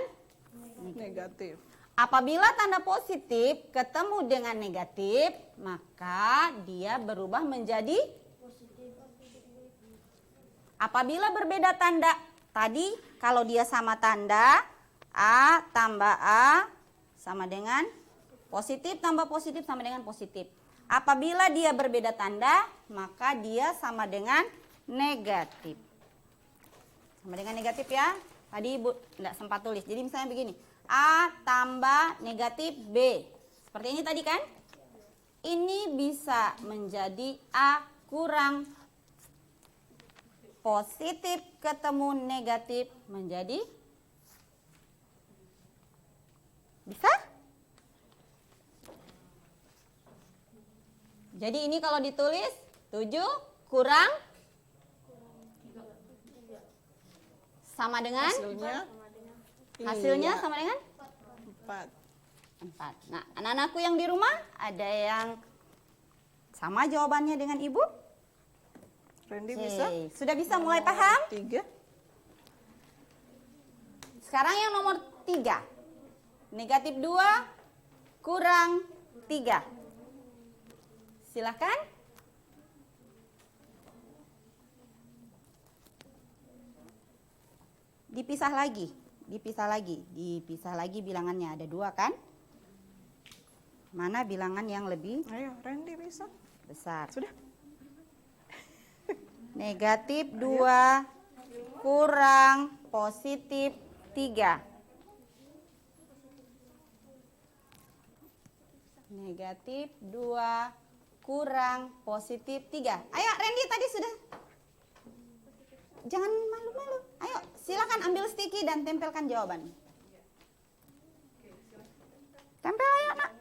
negatif. Apabila tanda positif ketemu dengan negatif, maka dia berubah menjadi apabila berbeda tanda. Tadi kalau dia sama tanda, A tambah A sama dengan positif tambah positif sama dengan positif. Apabila dia berbeda tanda, maka dia sama dengan negatif. Sama dengan negatif ya. Tadi ibu tidak sempat tulis. Jadi misalnya begini. A tambah negatif B. Seperti ini tadi kan? Ini bisa menjadi A kurang positif ketemu negatif menjadi bisa? Jadi ini kalau ditulis 7 kurang sama dengan hasilnya sama dengan 4. Nah, anak-anakku yang di rumah ada yang sama jawabannya dengan ibu? Randy bisa? Sudah bisa mulai paham? 3. Sekarang yang nomor 3. Negatif 2 kurang 3. Silakan. Dipisah lagi. dipisah lagi bilangannya. Ada 2 kan? Mana bilangan yang lebih Ayo, Randy bisa. besar? Sudah. Negatif 2 kurang positif 3. Negatif 2 kurang positif 3. Ayo Randy tadi sudah. Jangan malu-malu. Ayo silakan ambil sticky dan tempelkan jawaban. Tempel ayo nak.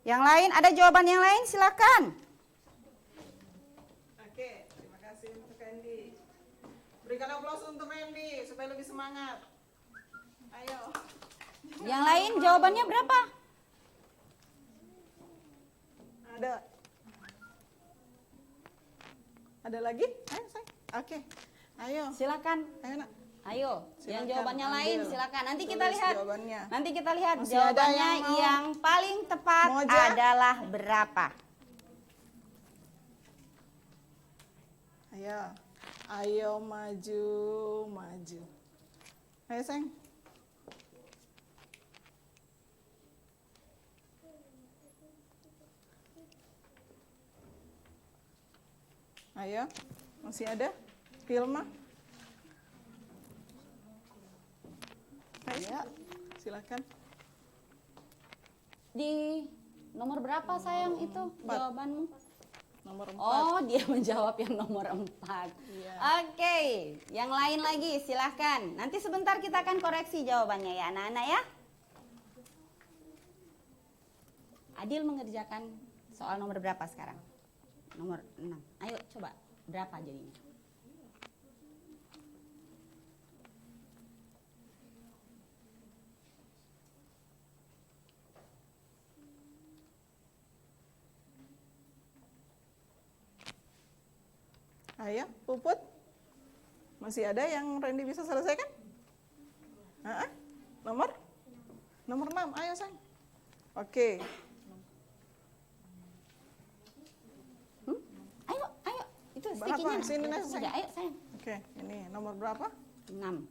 Yang lain, ada jawaban yang lain silakan. Oke, terima kasih untuk Randy. Berikan aplaus untuk Randy supaya lebih semangat. Ayo. Yang lain jawabannya berapa? Ada. Ada lagi? Ayo, sayang. Oke. Ayo. Silakan. Ayo, Nak. Ayo, yang Silakan, jawabannya lain ambil. silakan. Nanti kita Tulis lihat. jawabannya. Nanti kita lihat Masih ada jawabannya yang mau? yang paling tepat Moja? adalah berapa? Ayo. Ayo maju, maju. Ayo, sayang. Ayo, masih ada? Hilma? Ayo, silakan. Di nomor berapa sayang itu jawabanmu? Nomor 4. Oh, dia menjawab yang nomor 4. Iya. Oke, yang lain lagi silahkan. Nanti sebentar kita akan koreksi jawabannya ya anak-anak ya. Adil mengerjakan soal nomor berapa sekarang? Nomor 6. Ayo coba, berapa jadinya? Ayo, Puput. Masih ada yang Randy bisa selesaikan? Nomor 6. Ayo, sayang. Oke. Ayo. Itu Berapa? stikinya. Sini, Nes, Sudah, ayo sayang. Oke, ini nomor berapa? 6.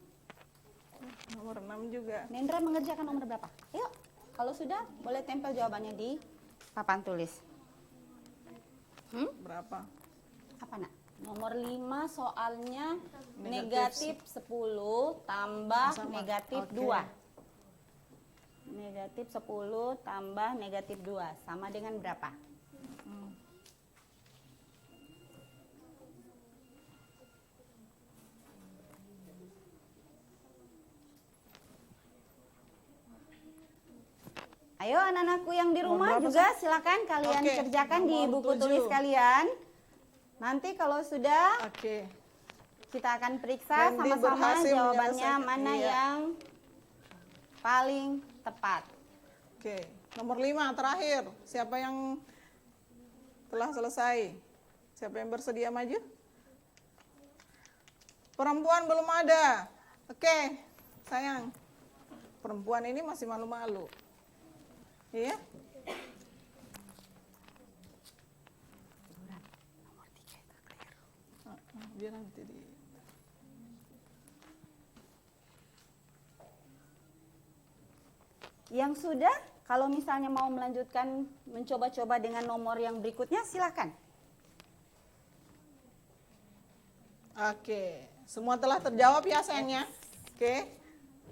Nomor 6 juga. Nendra mengerjakan nomor berapa? Ayo, kalau sudah boleh tempel jawabannya di papan tulis. Berapa? Apa nak? Nomor 5 soalnya negatif 10 tambah Sama. negatif Oke. 2. Negatif 10 tambah negatif 2 sama dengan berapa? Ayo anak-anakku yang di rumah berapa, juga silakan kalian Oke, kerjakan di nomor buku 7. tulis kalian. Nanti kalau sudah Oke. kita akan periksa Randy sama-sama berhasil jawabannya menyelesaikan. mana Iya. yang paling tepat. Oke. Nomor 5 terakhir. Siapa yang telah selesai? Siapa yang bersedia maju? Perempuan belum ada. Oke, sayang. Perempuan ini masih malu-malu. Iya? Dia nanti di... Yang sudah, kalau misalnya mau melanjutkan mencoba-coba dengan nomor yang berikutnya, silakan. Oke, semua telah terjawab ya sayangnya. Oke,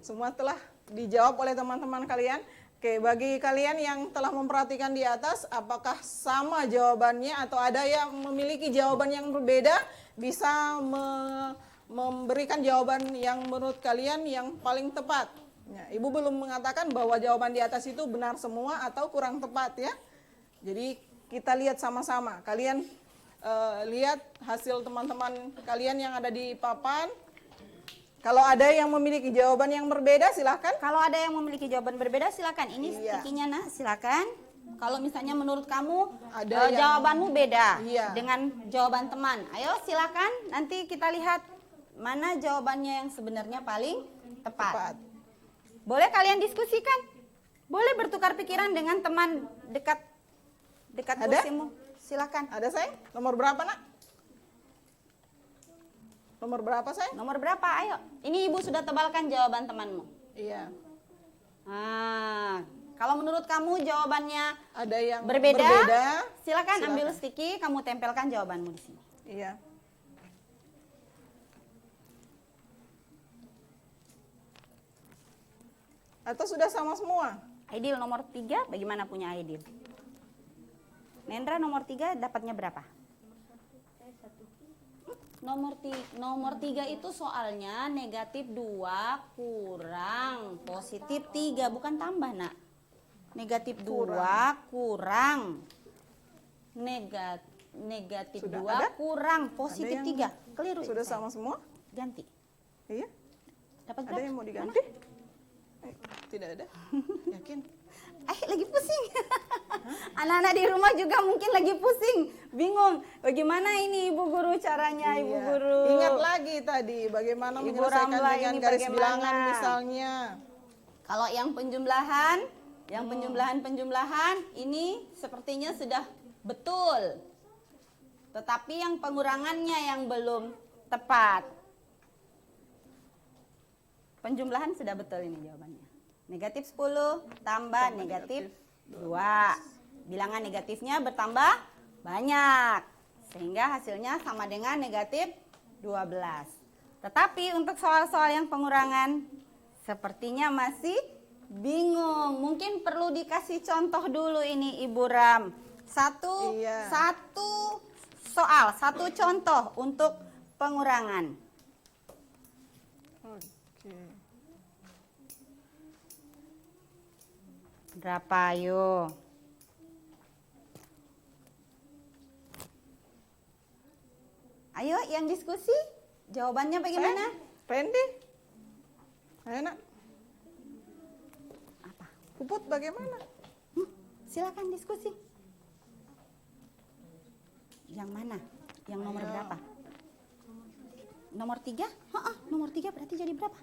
semua telah dijawab oleh teman-teman kalian. Oke, bagi kalian yang telah memperhatikan di atas, apakah sama jawabannya atau ada yang memiliki jawaban yang berbeda, bisa memberikan jawaban yang menurut kalian yang paling tepat. Ya, Ibu belum mengatakan bahwa jawaban di atas itu benar semua atau kurang tepat ya. Jadi kita lihat sama-sama. Kalian lihat hasil teman-teman kalian yang ada di papan. Kalau ada yang memiliki jawaban yang berbeda silahkan. Kalau ada yang memiliki jawaban berbeda, silakan. Ini Iya. stikinya nak, silakan. Kalau misalnya menurut kamu Ada yang- jawabanmu beda Iya. dengan jawaban teman, ayo silakan. Nanti kita lihat mana jawabannya yang sebenarnya paling tepat. Boleh kalian diskusikan. Boleh bertukar pikiran dengan teman dekat Ada? kursimu. Silakan. Ada sayang? Nomor berapa nak? Nomor berapa, sayang? Nomor berapa? Ayo. Ini ibu sudah tebalkan jawaban temanmu. Iya. Nah, kalau menurut kamu jawabannya Ada yang berbeda, silakan Silakan. ambil sticky, kamu tempelkan jawabanmu di sini. Iya. Atau sudah sama semua? Aidil nomor 3, bagaimana punya Aidil? Nendra nomor 3 dapatnya berapa? Nomor 3 itu soalnya negatif 2 kurang positif 3, bukan tambah, Nak. Negatif 2 kurang negatif Sudah 2 ada? kurang positif Ada yang 3. Keliru. itu, Sudah sayang. sama semua? Ganti. Iya. Dapat Ada berapa? yang mau diganti? Tidak ada. Yakin? Lagi pusing. Anak-anak di rumah juga mungkin lagi pusing, bingung. Bagaimana ini Ibu Guru caranya, Ibu Iya. Guru? Ingat lagi tadi bagaimana Ibu menyelesaikan Ramla dengan ini garis bagaimana? bilangan misalnya. Kalau yang penjumlahan ini sepertinya sudah betul. Tetapi yang pengurangannya yang belum tepat. Penjumlahan sudah betul ini jawabannya. Negatif 10 tambah negatif 2. Bilangan negatifnya bertambah banyak. Sehingga hasilnya sama dengan negatif 12. Tetapi untuk soal-soal yang pengurangan sepertinya masih bingung. Mungkin perlu dikasih contoh dulu ini Ibu Ram. Satu soal, satu contoh untuk pengurangan. Oke. Berapa ayo? Ayo yang diskusi, jawabannya bagaimana? Randy? Ayo, Nak. Apa? Puput bagaimana? Silakan diskusi. Yang mana? Yang nomor Ayo. berapa? Nomor 3? Nomor 3 berarti jadi berapa?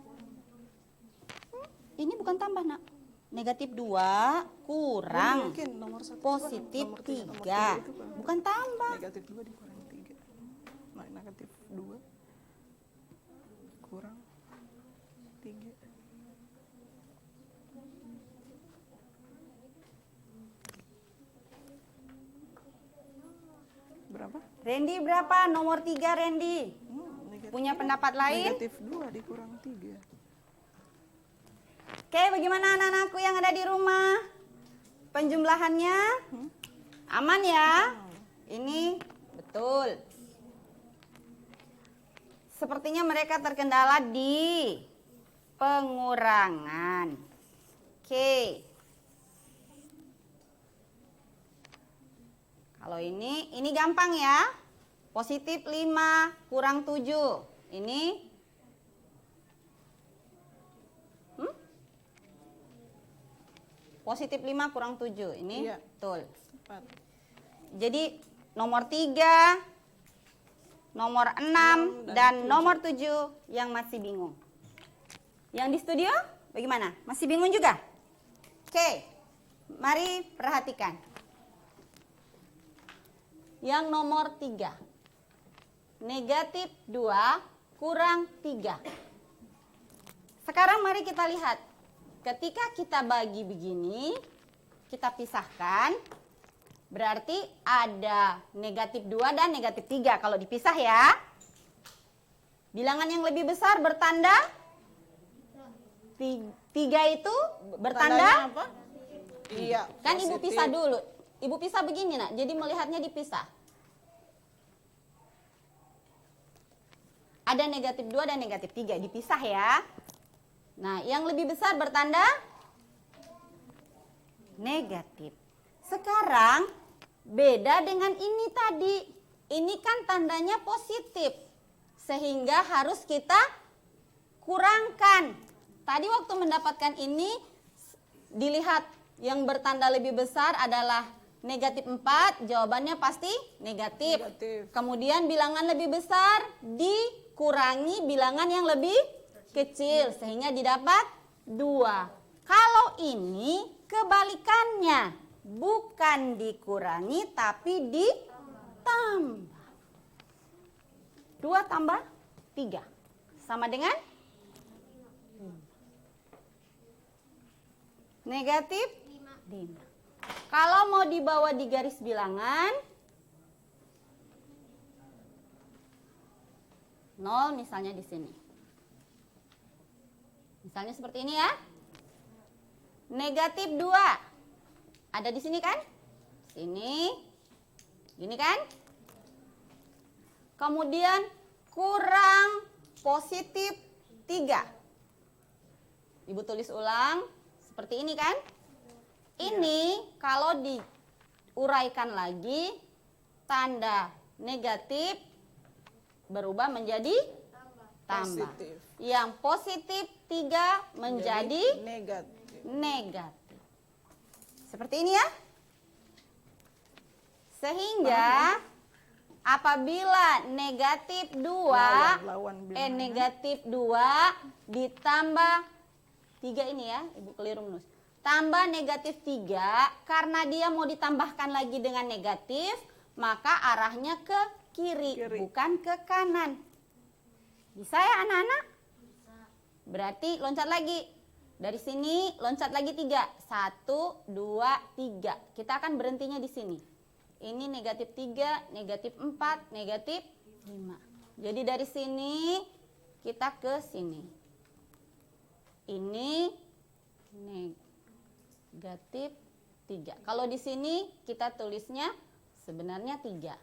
Ini bukan tambah, Nak. Negatif 2 kurang Yakin nomor 1 positif nomor 3. 3. Bukan tambah. Negatif 2 dikurangi 3. Nah, negatif 2 kurang 3. Berapa? Randy berapa? Nomor 3 Randy. Negatif Punya pendapat lain? Negatif 2 dikurang 3. Oke, bagaimana anak-anakku yang ada di rumah? Penjumlahannya aman ya? Ini betul. Sepertinya mereka terkendala di pengurangan. Oke. Kalau ini gampang ya. Positif 5 kurang 7. Ini positif 5 kurang 7. Ini Iya. betul. 4. Jadi nomor 3, nomor 6, dan nomor 7 yang masih bingung. Yang di studio bagaimana? Masih bingung juga? Oke, mari perhatikan. Yang nomor 3. Negatif 2 kurang 3. Sekarang mari kita lihat. Ketika kita bagi begini, kita pisahkan, berarti ada negatif 2 dan negatif 3 kalau dipisah ya. Bilangan yang lebih besar bertanda 3 itu bertanda. Tandanya apa? Iya. Kan Ibu positif. pisah dulu. Ibu pisah begini, Nak. Jadi melihatnya dipisah. Ada negatif 2 dan negatif 3 dipisah ya. Nah, yang lebih besar bertanda negatif. Sekarang beda dengan ini tadi. Ini kan tandanya positif. Sehingga harus kita kurangkan. Tadi waktu mendapatkan ini dilihat yang bertanda lebih besar adalah negatif 4, jawabannya pasti negatif. Kemudian bilangan lebih besar dikurangi bilangan yang lebih kecil sehingga didapat 2. Kalau ini kebalikannya, bukan dikurangi tapi ditambah. 2 tambah 3. Sama dengan? Negatif 5. Kalau mau dibawa di garis bilangan, 0 misalnya di sini. Misalnya seperti ini ya. Negatif 2. Ada di sini kan? Sini. Gini kan? Kemudian kurang positif 3. Ibu tulis ulang. Seperti ini kan? Ini kalau diuraikan lagi, tanda negatif berubah menjadi tambah. Positif. Yang positif 3 menjadi negatif. Seperti ini ya. Sehingga apabila negatif 2 lawan bilangan. negatif 2 ditambah 3 ini ya, Ibu keliru menulis. Tambah negatif 3, karena dia mau ditambahkan lagi dengan negatif, maka arahnya ke kiri. Bukan ke kanan. Bisa ya anak-anak? Berarti loncat lagi. Dari sini loncat lagi 3. 1, 2, 3. Kita akan berhentinya di sini. Ini negatif 3, negatif 4, negatif 5. Jadi dari sini kita ke sini. Ini negatif 3. Kalau di sini kita tulisnya sebenarnya 3.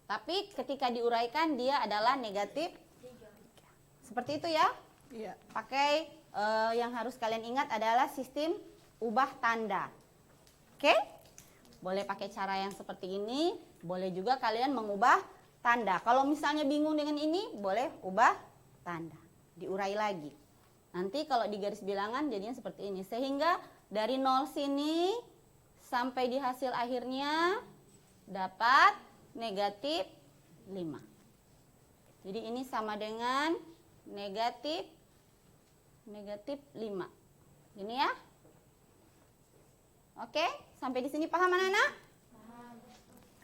Tapi ketika diuraikan dia adalah negatif 3. Seperti itu ya. Iya. Pakai yang harus kalian ingat adalah sistem ubah tanda. Oke? Boleh pakai cara yang seperti ini, boleh juga kalian mengubah tanda. Kalau misalnya bingung dengan ini, boleh ubah tanda, diurai lagi. Nanti kalau di garis bilangan jadinya seperti ini. Sehingga dari 0 sini sampai di hasil akhirnya dapat negatif 5. Jadi ini sama dengan negatif 5. Ini ya. Oke, sampai di sini paham anak-anak?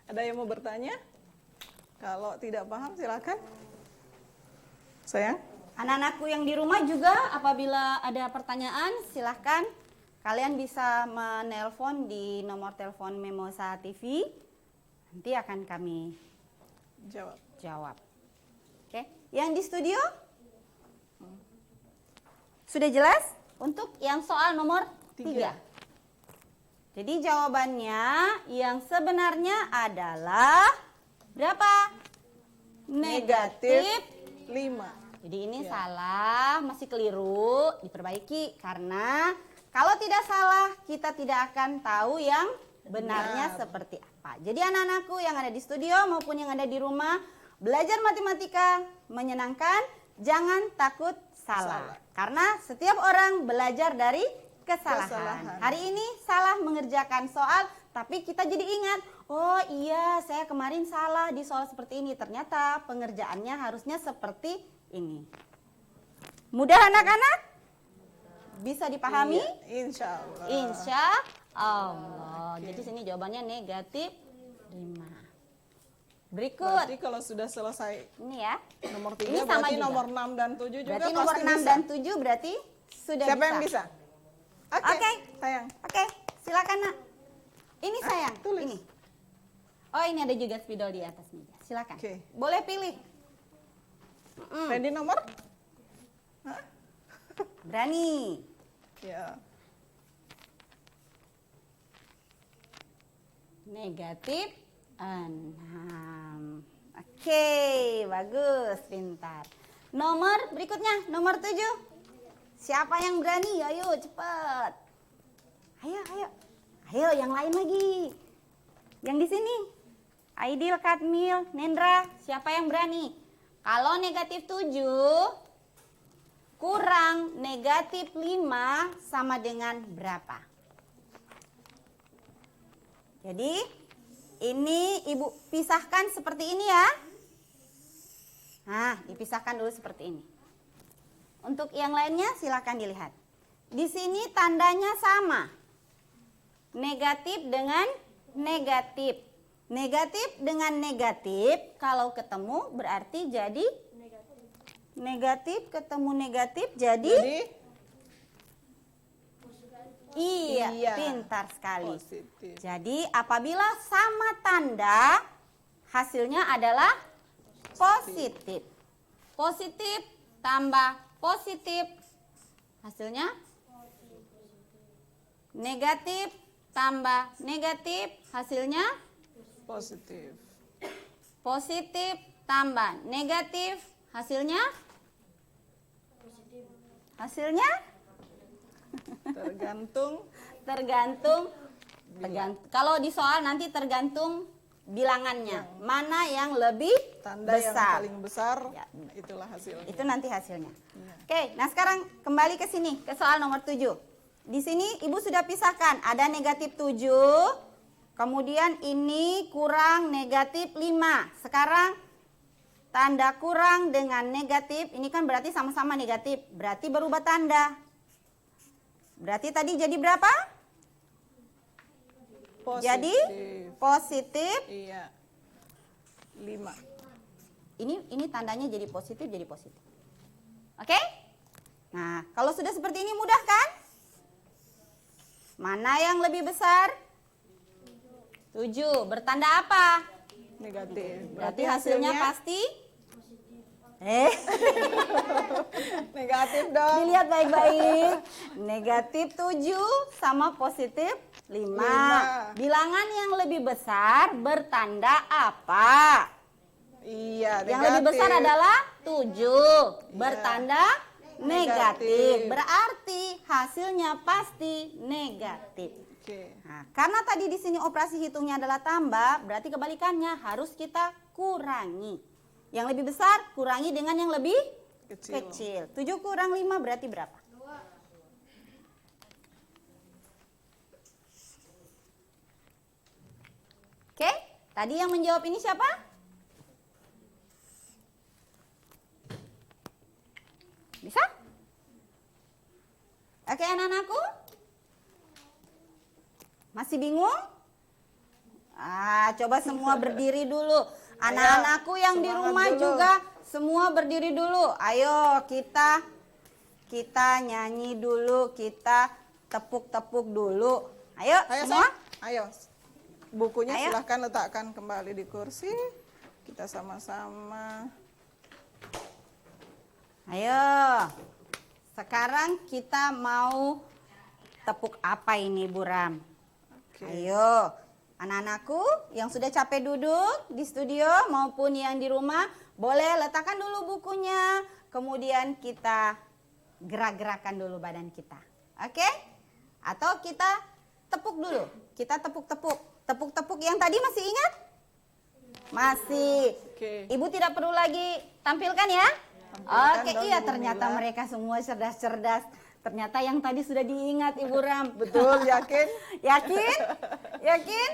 Ada yang mau bertanya? Kalau tidak paham silakan. Sayang. Anak-anakku yang di rumah juga apabila ada pertanyaan silahkan kalian bisa menelpon di nomor telepon Memosa TV. Nanti akan kami jawab. Oke, yang di studio sudah jelas untuk yang soal nomor 3. Jadi jawabannya yang sebenarnya adalah berapa? Negatif 5. Jadi ini salah, masih keliru, diperbaiki. Karena kalau tidak salah, kita tidak akan tahu yang benarnya seperti apa. Jadi anak-anakku yang ada di studio maupun yang ada di rumah, belajar matematika menyenangkan, jangan takut salah. Karena setiap orang belajar dari kesalahan. Hari ini salah mengerjakan soal, tapi kita jadi ingat, oh iya saya kemarin salah di soal seperti ini. Ternyata pengerjaannya harusnya seperti ini. Mudah anak-anak? Bisa dipahami? Iya, insya Allah. Insya Allah. Jadi sini jawabannya negatif 5. Berikut. Berarti kalau sudah selesai Ini ya. nomor 3 Ini sama berarti juga. nomor 6 dan 7 juga Berarti pasti nomor 6 bisa. dan 7 berarti sudah Siapa bisa. yang bisa? Oke. Sayang. Oke, silakan nak. Ini sayang. tulis. Ini. Oh ini ada juga spidol di atas meja. Silakan. Oke. Boleh pilih. Ready nomor? Berani. Ya. Negatif 6. Oke, bagus, pintar. Nomor berikutnya, nomor 7. Siapa yang berani? Ayo, cepat. Ayo, ayo. Ayo, yang lain lagi. Yang di sini. Aidil, Katmil, Nendra, siapa yang berani? Kalau negatif 7 kurang negatif 5 sama dengan berapa? Jadi ini ibu pisahkan seperti ini ya. Nah, dipisahkan dulu seperti ini. Untuk yang lainnya silakan dilihat. Di sini tandanya sama. Negatif dengan negatif. Negatif dengan negatif kalau ketemu berarti jadi negatif ketemu negatif jadi iya, pintar sekali. Positif. Jadi apabila sama tanda hasilnya adalah positif. Positif tambah positif hasilnya negatif tambah negatif hasilnya Positif. positif tambah negatif hasilnya tergantung kalau di soal nanti tergantung bilangannya mana yang lebih Tanda besar. yang paling besar, Ya. itulah hasilnya. Itu nanti hasilnya. Oke, nah sekarang kembali ke sini ke soal nomor 7. Di sini Ibu sudah pisahkan, ada negatif 7, kemudian ini kurang negatif 5. Sekarang tanda kurang dengan negatif, ini kan berarti sama-sama negatif, berarti berubah tanda. Berarti tadi jadi berapa? Positif. Jadi positif. Iya. 5. Ini tandanya jadi positif, Oke? Nah, kalau sudah seperti ini mudah kan? Mana yang lebih besar? 7. Bertanda apa? Negatif. Berarti hasilnya pasti negatif dong. dilihat baik-baik. Negatif 7 sama positif 5. Bilangan yang lebih besar bertanda apa? Iya, Yang lebih besar adalah 7. Bertanda negatif. Berarti hasilnya pasti negatif. Oke. Nah, karena tadi di sini operasi hitungnya adalah tambah, berarti kebalikannya harus kita kurangi. Yang lebih besar kurangi dengan yang lebih kecil. 7 kurang 5 berarti berapa? 2. Oke, tadi yang menjawab ini siapa? Bisa? Oke, anak-anakku? Masih bingung? Coba semua berdiri dulu. Anak-anakku yang di rumah juga semua berdiri dulu. Ayo kita nyanyi dulu, kita tepuk-tepuk dulu. Ayo semua. Ayo. Bukunya Ayo. silahkan letakkan kembali di kursi. Kita sama-sama. Ayo. Sekarang kita mau tepuk apa ini, Bu Ram? Oke. Ayo. Anak-anakku yang sudah capek duduk di studio maupun yang di rumah, boleh letakkan dulu bukunya. Kemudian kita gerak-gerakkan dulu badan kita. Oke? Atau kita tepuk dulu. Kita tepuk-tepuk. Tepuk-tepuk yang tadi masih ingat? Masih. Oke. Ibu tidak perlu lagi tampilkan ya? Oke, dong, iya Ibu ternyata Mila. mereka semua cerdas-cerdas. Ternyata yang tadi sudah diingat Ibu Ram. Betul, yakin? Yakin? Yakin?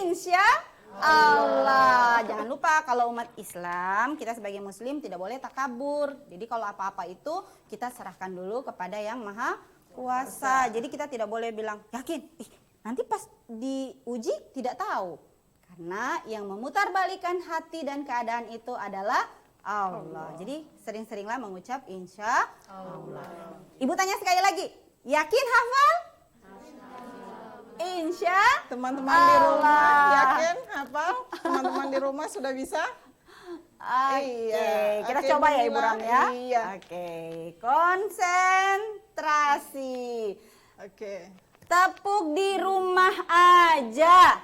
Insya Allah. Jangan lupa kalau umat Islam, kita sebagai muslim tidak boleh takabur. Jadi kalau apa-apa itu kita serahkan dulu kepada yang maha kuasa. Jadi kita tidak boleh bilang, yakin? Nanti pas diuji tidak tahu. Karena yang memutarbalikkan hati dan keadaan itu adalah Allah. Jadi sering-seringlah mengucap insya Allah. Ibu tanya sekali lagi, yakin hafal? Insya Teman-teman di rumah yakin hafal? Teman-teman di rumah sudah bisa? Oke, Iya. kita Oke, coba Bu ya Ibu Mila. Ram ya. Iya. Oke, konsentrasi. Oke. Tepuk di rumah aja.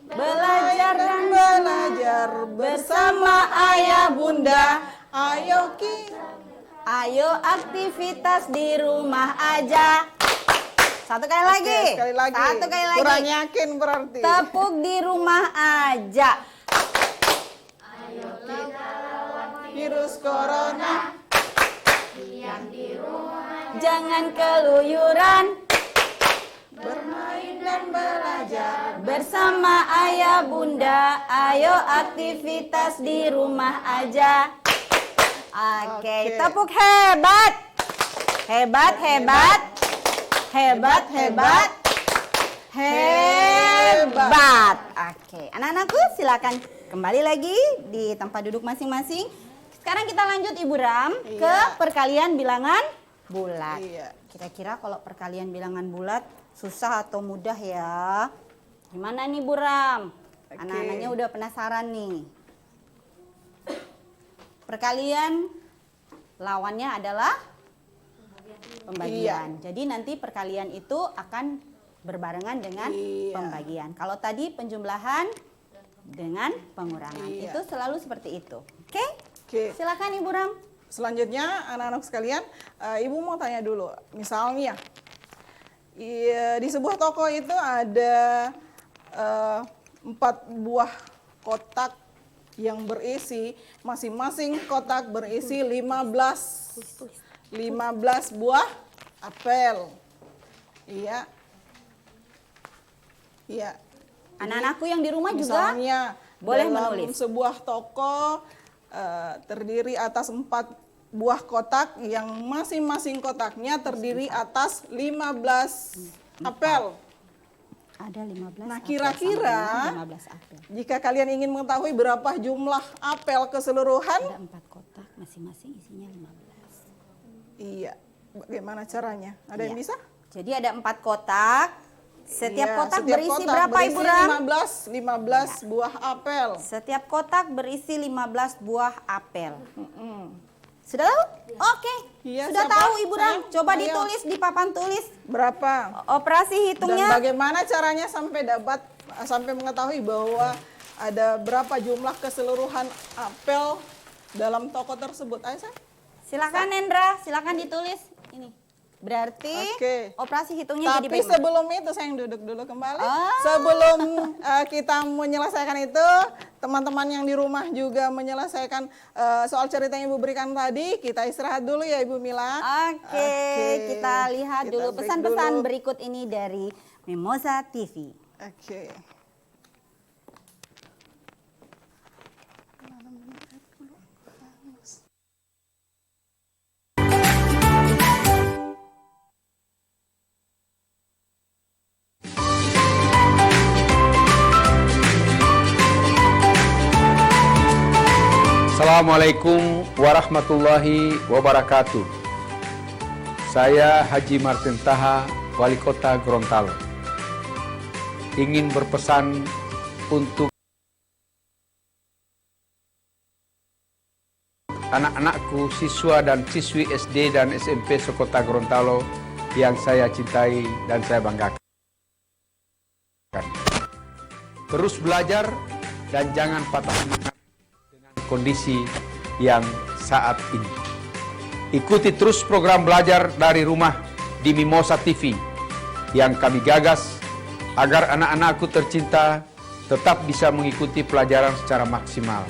Belajar dan Belajar bersama ayah bunda. ayo aktivitas di rumah aja. Satu kali lagi. Oke, sekali lagi. Satu kali lagi. Kurang yakin berarti. Tepuk di rumah aja. Virus corona. Jangan keluyuran. Bermain dan belajar. Bersama ayah bunda, ayo aktivitas di rumah aja. Oke, Oke. tepuk hebat. Hebat, hebat. Hebat, hebat, hebat. Oke, anak-anakku silakan kembali lagi di tempat duduk masing-masing. Sekarang kita lanjut Ibu Ram ke perkalian bilangan bulat. Iya. Kira-kira kalau perkalian bilangan bulat susah atau mudah ya? Gimana nih Bu Ram? Anak-anaknya udah penasaran nih. Perkalian lawannya adalah pembagian. Jadi nanti perkalian itu akan berbarengan dengan pembagian. Kalau tadi penjumlahan dengan pengurangan. Itu selalu seperti itu. Oke? Silakan Ibu Ram. Selanjutnya anak-anak sekalian, Ibu mau tanya dulu. Misalnya di sebuah toko itu ada 4 buah kotak yang berisi, masing-masing kotak berisi 15 buah apel. Iya. Iya. Anak-anakku yang di rumah juga Misalnya boleh dalam menulis. sebuah toko terdiri atas 4 buah kotak yang masing-masing kotaknya terdiri atas 15 apel. Ada 15 Nah, apel kira-kira sama dengan 15 apel. jika kalian ingin mengetahui berapa jumlah apel keseluruhan, Ada 4 kotak, masing-masing isinya 15. iya, bagaimana caranya? Ada yang bisa? Jadi ada 4 kotak. Setiap Iya, kotak setiap berisi kotak berapa berisi Ibu Ram? 15 buah apel. Setiap kotak berisi 15 buah apel. Sudah tahu? Oke. Iya, Sudah siapa? tahu Ibu Ram? Saya? Coba Ayo. ditulis di papan tulis. Berapa? Operasi Dan hitungnya. bagaimana caranya sampai mengetahui bahwa ada berapa jumlah keseluruhan apel dalam toko tersebut? Ayo, Say. Silakan Nendra, silakan ditulis. Ini. Berarti Oke. operasi hitungnya jadi Tapi bagaimana? sebelum itu saya yang duduk dulu kembali. Ah. Sebelum kita menyelesaikan itu, teman-teman yang di rumah juga menyelesaikan soal cerita yang Ibu berikan tadi. Kita istirahat dulu ya Ibu Mila. Oke, kita lihat Kita dulu break pesan-pesan dulu. berikut ini dari Mimosa TV. Oke. Assalamualaikum warahmatullahi wabarakatuh. Saya Haji Martin Taha, Wali Kota Gorontalo. Ingin berpesan untuk anak-anakku, siswa dan siswi SD dan SMP sekota Gorontalo yang saya cintai dan saya banggakan. Terus belajar dan jangan patah semangat dengan kondisi yang saat ini. Ikuti terus program belajar dari rumah di Mimosa TV yang kami gagas agar anak-anakku tercinta tetap bisa mengikuti pelajaran secara maksimal.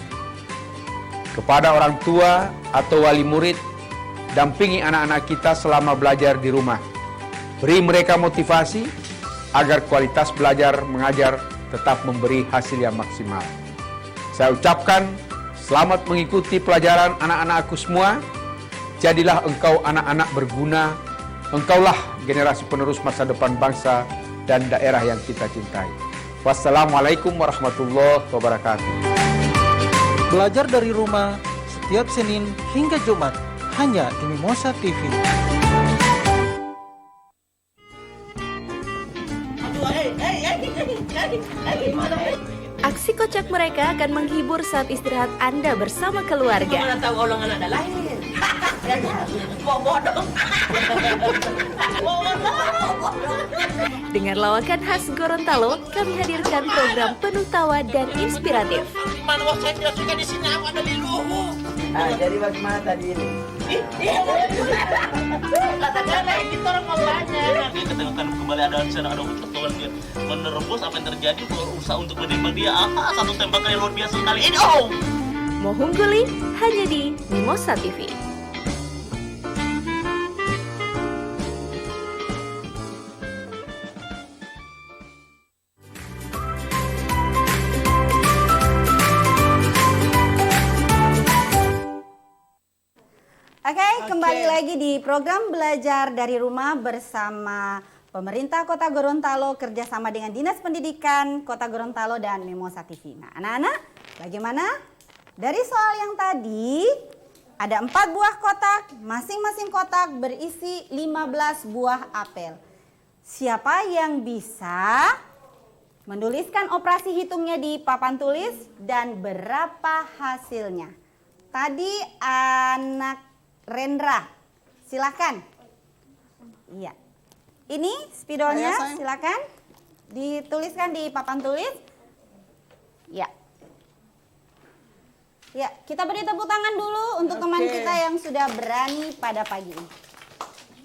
Kepada orang tua atau wali murid, dampingi anak-anak kita selama belajar di rumah. Beri mereka motivasi agar kualitas belajar mengajar tetap memberi hasil yang maksimal. Saya ucapkan selamat mengikuti pelajaran anak-anakku semua. Jadilah engkau anak-anak berguna. Engkaulah generasi penerus masa depan bangsa dan daerah yang kita cintai. Wassalamualaikum warahmatullahi wabarakatuh. Belajar dari rumah setiap Senin hingga Jumat hanya di Mimosa TV. Aksi kocak mereka akan menghibur saat istirahat Anda bersama keluarga. Mana tahu orang anak dah lahir. Bodoh. Dengan lawakan khas Gorontalo, kami hadirkan program penuh tawa dan inspiratif. Mana waktu saya tidak suka di sini, aku ada di luhu. Jadi bagaimana tadi ini? Katakanlah kita orang kampanye. Nanti ketemukan kembali ada di sana, ada pertolongan dia menerobos apa yang terjadi, berusaha untuk menembak dia. Satu tembakan yang luar biasa sekali. Ini Mohungguli hanya di Mimosa TV. Oke, kembali lagi di program belajar dari rumah bersama pemerintah Kota Gorontalo kerjasama dengan Dinas Pendidikan Kota Gorontalo dan Mimosa TV. Nah, anak-anak, bagaimana? Dari soal yang tadi ada 4 buah kotak, masing-masing kotak berisi 15 buah apel. Siapa yang bisa menuliskan operasi hitungnya di papan tulis dan berapa hasilnya? Tadi anak Rendra, silakan. Iya. Ini spidolnya, Ayo, sayang. silakan dituliskan di papan tulis. Ya. Ya, kita beri tepuk tangan dulu untuk teman Oke. kita yang sudah berani pada pagi ini.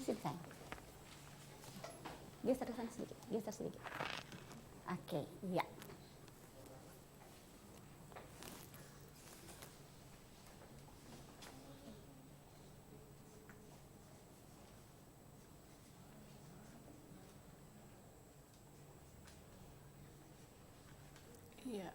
Sip, sayang. Geser ke sana sedikit, geser sedikit. Oke, iya. Iya.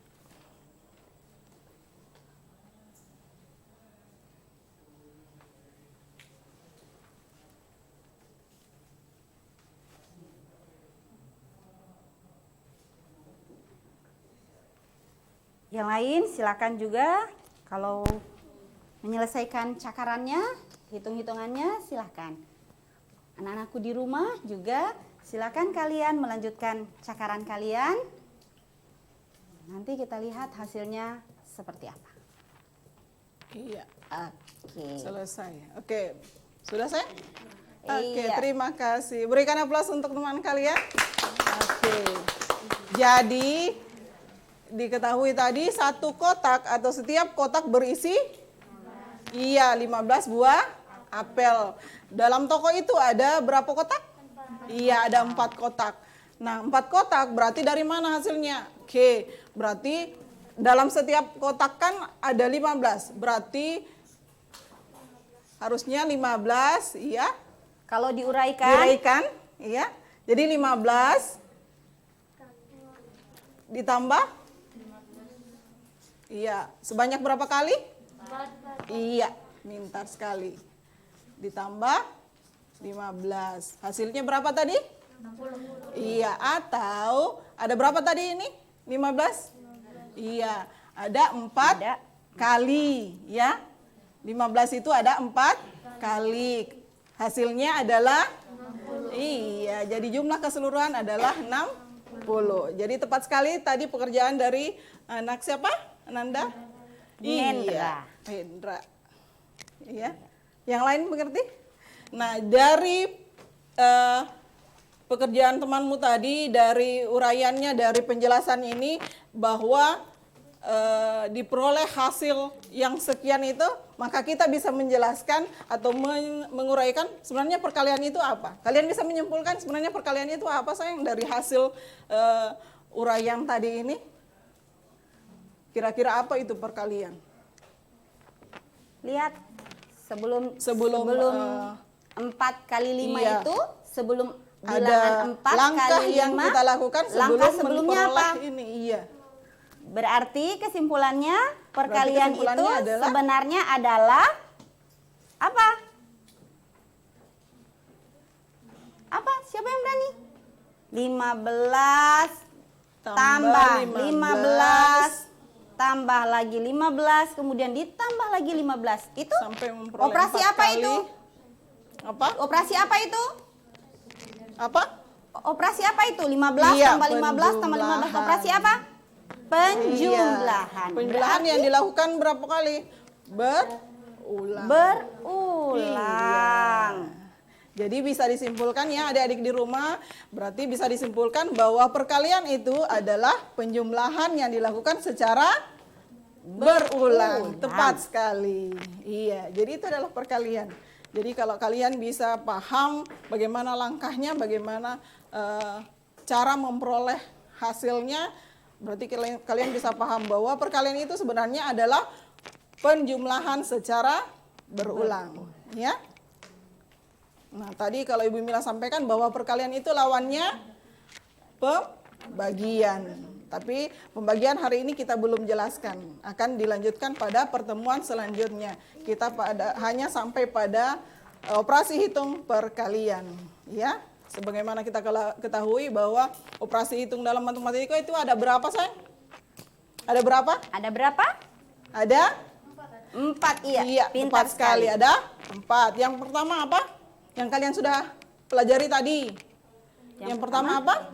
Yang lain silakan juga kalau menyelesaikan cakarannya, hitung-hitungannya silakan. Anak-anakku di rumah juga silakan kalian melanjutkan cakaran kalian. Nanti kita lihat hasilnya seperti apa. Iya. Oke. Selesai. Oke. Sudah saya? Oke, Iya. terima kasih. Berikan aplaus untuk teman kalian. Oke. Jadi diketahui tadi satu kotak atau setiap kotak berisi 15 buah apel. Dalam toko itu ada berapa kotak? Iya, ada 4 kotak. Nah, 4 kotak berarti dari mana hasilnya? Oke, berarti dalam setiap kotak kan ada 15. Berarti harusnya 15, iya. Kalau diuraikan, Iya. Jadi 15 ditambah iya, sebanyak berapa kali? 4. Iya, pintar sekali. Ditambah 15. Hasilnya berapa tadi? 60. Iya, atau ada berapa tadi ini? 15? Iya, ada 4 Ada. kali, ya. 15 itu ada 4 kali. Hasilnya adalah 60. Iya, jadi jumlah keseluruhan adalah 60. Jadi tepat sekali tadi pekerjaan dari anak siapa? Nanda? Hendra. Iya, Hendra. Iya. Yang lain mengerti? Nah, dari pekerjaan temanmu tadi, dari uraiannya, dari penjelasan ini, bahwa diperoleh hasil yang sekian itu, maka kita bisa menjelaskan atau menguraikan sebenarnya perkalian itu apa. Kalian bisa menyimpulkan sebenarnya perkalian itu apa, sayang, dari hasil uraian tadi ini? Kira-kira apa itu perkalian? lihat sebelum Sebelum, 4 kali 5 iya. itu, sebelum Ada bilangan 4 langkah kali 5, yang kita lakukan sebelum langkah sebelumnya apa? memperoleh ini. Iya. Berarti kesimpulannya perkalian kesimpulannya itu adalah? sebenarnya adalah apa? Apa? Siapa yang berani? 15 tambah 15 tambah lagi 15 kemudian ditambah lagi 15. Itu Sampai memperoleh operasi 4 apa kali. itu? Apa? Operasi apa itu? Apa? Operasi apa itu? 15 Iya, tambah 15 tambah 15. penjumlahan. Operasi apa? Penjumlahan. Iya. Penjumlahan yang Berarti dilakukan berapa kali? Berulang. berulang. Iya. Jadi bisa disimpulkan ya adik-adik di rumah, berarti bisa disimpulkan bahwa perkalian itu adalah penjumlahan yang dilakukan secara berulang. Tepat sekali. Iya, jadi itu adalah perkalian. Jadi kalau kalian bisa paham bagaimana langkahnya, bagaimana cara memperoleh hasilnya, berarti kalian bisa paham bahwa perkalian itu sebenarnya adalah penjumlahan secara berulang. Ya. Nah, tadi kalau Ibu Mila sampaikan bahwa perkalian itu lawannya pembagian. Tapi pembagian hari ini kita belum jelaskan. Akan dilanjutkan pada pertemuan selanjutnya. Kita hanya sampai pada operasi hitung perkalian, ya. Sebagaimana kita ketahui bahwa operasi hitung dalam matematika itu ada berapa, sayang? Ada berapa? Ada berapa? Ada 4, iya. iya, Pintar tepat sekali. Ada 4. Yang pertama apa? Yang kalian sudah pelajari tadi. Yang pertama apa?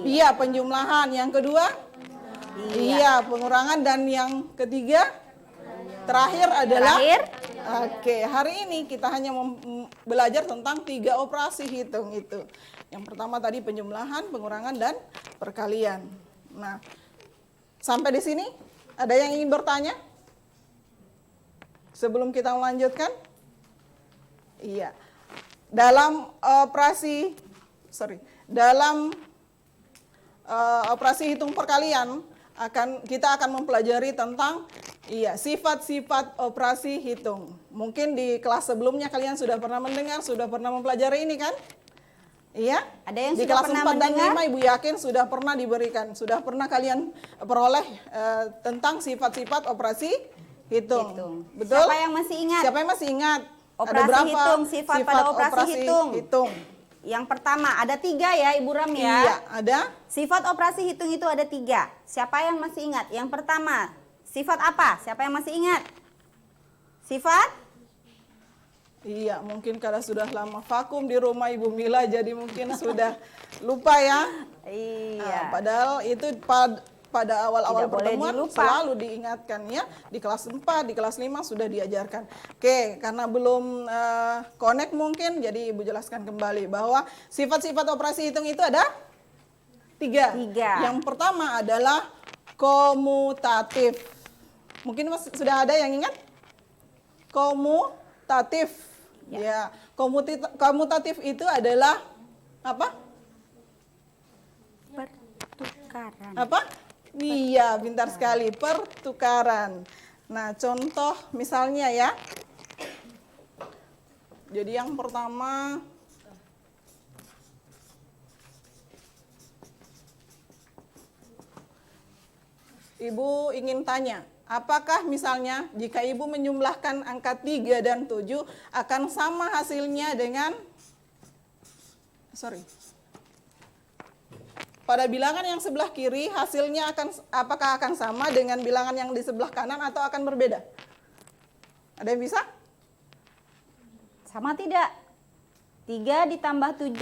Iya, penjumlahan. Yang kedua? Iya, pengurangan. Dan yang ketiga? Terakhir adalah? Oke, hari ini kita hanya belajar tentang 3 operasi hitung itu. Yang pertama tadi penjumlahan, pengurangan, dan perkalian. Nah, sampai di sini ada yang ingin bertanya? Sebelum kita melanjutkan? Iya. Dalam operasi hitung perkalian kita akan mempelajari tentang sifat-sifat operasi hitung. Mungkin di kelas sebelumnya kalian sudah pernah mendengar, sudah pernah mempelajari ini kan? Iya. Ada yang di sudah kelas pernah 4 dan mendengar? 5 Ibu yakin sudah pernah diberikan, sudah pernah kalian peroleh tentang sifat-sifat operasi hitung. Betul? Siapa yang masih ingat? Siapa yang masih ingat? Operasi ada berapa hitung, sifat pada operasi hitung. Yang pertama, ada 3 ya Ibu Ram ya? Iya, ada. Sifat operasi hitung itu ada 3. Siapa yang masih ingat? Yang pertama, sifat apa? Siapa yang masih ingat? Sifat? Iya, mungkin karena sudah lama vakum di rumah Ibu Mila, jadi mungkin sudah lupa ya. Iya. Padahal itu pada awal-awal Tidak boleh pertemuan dilupa. selalu diingatkan ya. Di kelas 4, di kelas 5 sudah diajarkan. Oke, karena belum connect mungkin, jadi Ibu jelaskan kembali bahwa sifat-sifat operasi hitung itu ada 3. Yang pertama adalah komutatif. Mungkin sudah ada yang ingat? Komutatif. Ya, komutatif itu adalah apa? Pertukaran. Apa? Iya, pintar sekali. Pertukaran. Nah, contoh misalnya ya. Jadi yang pertama, Ibu ingin tanya, apakah misalnya jika Ibu menjumlahkan angka 3 dan 7 akan sama hasilnya dengan pada bilangan yang sebelah kiri hasilnya apakah akan sama dengan bilangan yang di sebelah kanan atau akan berbeda? Ada yang bisa? Sama tidak? 3 ditambah 7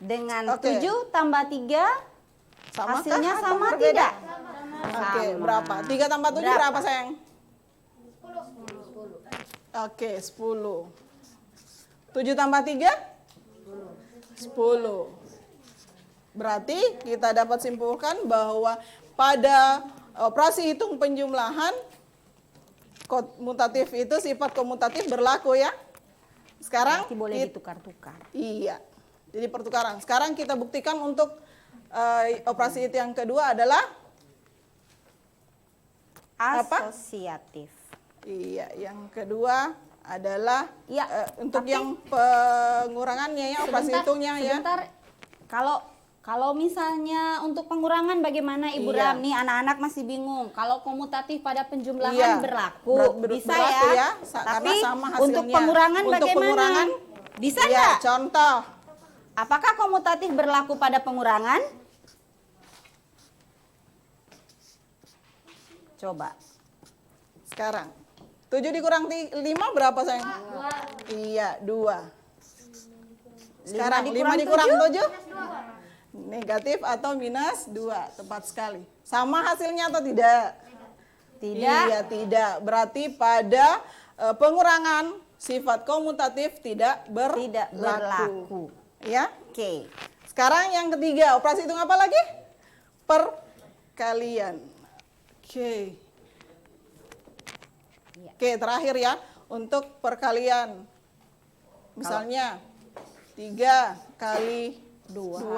dengan 7 tambah 3 hasilnya sama tidak? Oke, berapa? 3 tambah 7 berapa sayang? 10. Oke, 10. 7 tambah 3? 10. Berarti kita dapat simpulkan bahwa pada operasi hitung penjumlahan komutatif itu sifat komutatif berlaku ya. Sekarang Berarti boleh ditukar-tukar. Iya. Jadi pertukaran. Sekarang kita buktikan untuk operasi itu yang kedua adalah apa? Asosiatif. Iya, yang kedua adalah untuk tapi- yang pengurangannya ya, operasi hitungnya ya. Sebentar. Kalau misalnya untuk pengurangan bagaimana Ibu Iya. Ram? Nih anak-anak masih bingung. Kalau komutatif pada penjumlahan Iya, berlaku, bisa berlaku ya. karena Tapi sama hasilnya. untuk pengurangan Untuk bagaimana? pengurangan, Bisa iya, nggak? contoh. Apakah komutatif berlaku pada pengurangan? Coba. Sekarang 7 dikurang 5 berapa sayang? 2. Iya, 2. Sekarang 5 dikurang 7? Negatif atau minus 2, tepat sekali. Sama hasilnya atau tidak? Tidak. Iya, tidak. Berarti pada pengurangan sifat komutatif tidak berlaku. Ya. Oke. Sekarang yang ketiga, operasi hitung apa lagi? Perkalian. Oke. Oke, terakhir ya, untuk perkalian. Misalnya 3 kali 2,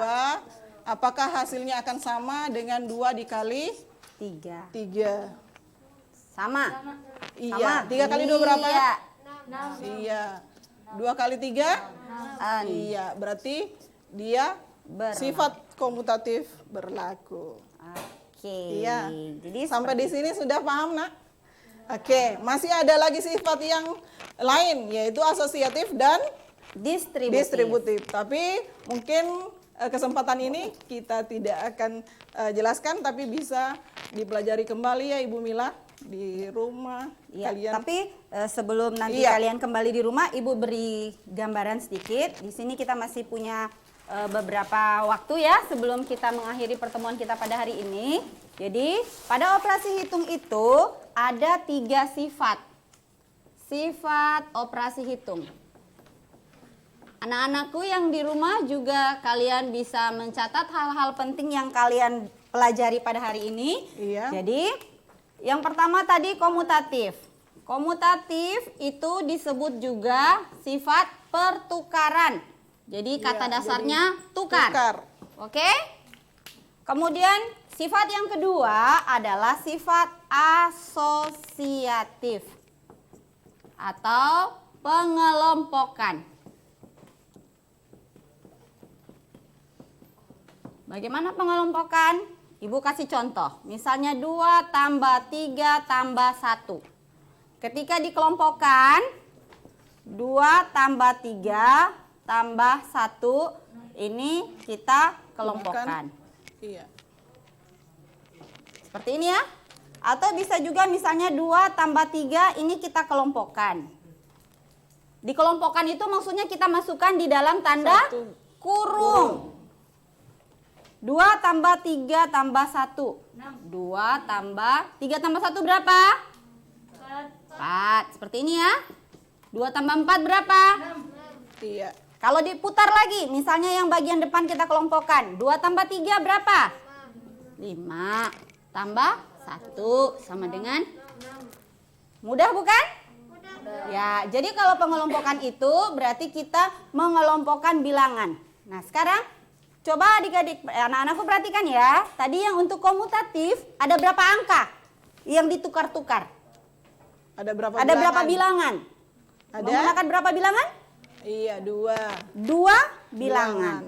apakah hasilnya akan sama dengan 2 dikali 3? Sama. Iya. 3 kali 2 berapa? Iya. Iya. 2 kali 3? Iya, berarti dia sifat komutatif berlaku. Oke. Iya. Jadi Sampai di sini sudah paham, Nak? Oke, masih ada lagi sifat yang lain, yaitu asosiatif dan distributif. Tapi mungkin kesempatan ini kita tidak akan jelaskan, tapi bisa dipelajari kembali ya Ibu Mila di rumah Ya, kalian. tapi sebelum nanti kalian kembali di rumah, Ibu beri gambaran sedikit. Di sini kita masih punya beberapa waktu ya sebelum kita mengakhiri pertemuan kita pada hari ini. Jadi pada operasi hitung itu ada 3 sifat. Sifat operasi hitung. Anak-anakku yang di rumah juga kalian bisa mencatat hal-hal penting yang kalian pelajari pada hari ini. Iya. Jadi yang pertama tadi komutatif. Komutatif itu disebut juga sifat pertukaran. Jadi kata dasarnya tukar. Oke? Kemudian sifat yang kedua adalah sifat asosiatif atau pengelompokan. Bagaimana pengelompokan? Ibu kasih contoh. Misalnya 2 tambah 3 tambah 1. Ketika dikelompokkan, 2 tambah 3 tambah 1, ini kita kelompokkan. Iya. Seperti ini ya. Atau bisa juga misalnya 2 tambah 3 ini kita kelompokkan. Dikelompokkan itu maksudnya kita masukkan di dalam tanda kurung. 2 tambah 3 tambah 1. 2 tambah 3 tambah 1 berapa? 4. Seperti ini ya. 2 tambah 4 berapa? Iya. Kalau diputar lagi, misalnya yang bagian depan kita kelompokkan. 2 tambah 3 berapa? 5. Tambah 1 sama dengan? Mudah bukan? Ya, jadi kalau pengelompokan itu berarti kita mengelompokkan bilangan. Nah, sekarang coba adik-adik, anak-anakku perhatikan ya. Tadi yang untuk komutatif ada berapa angka yang ditukar-tukar? Ada berapa bilangan? Ada? Menggunakan berapa bilangan? Iya, 2. 2 bilangan.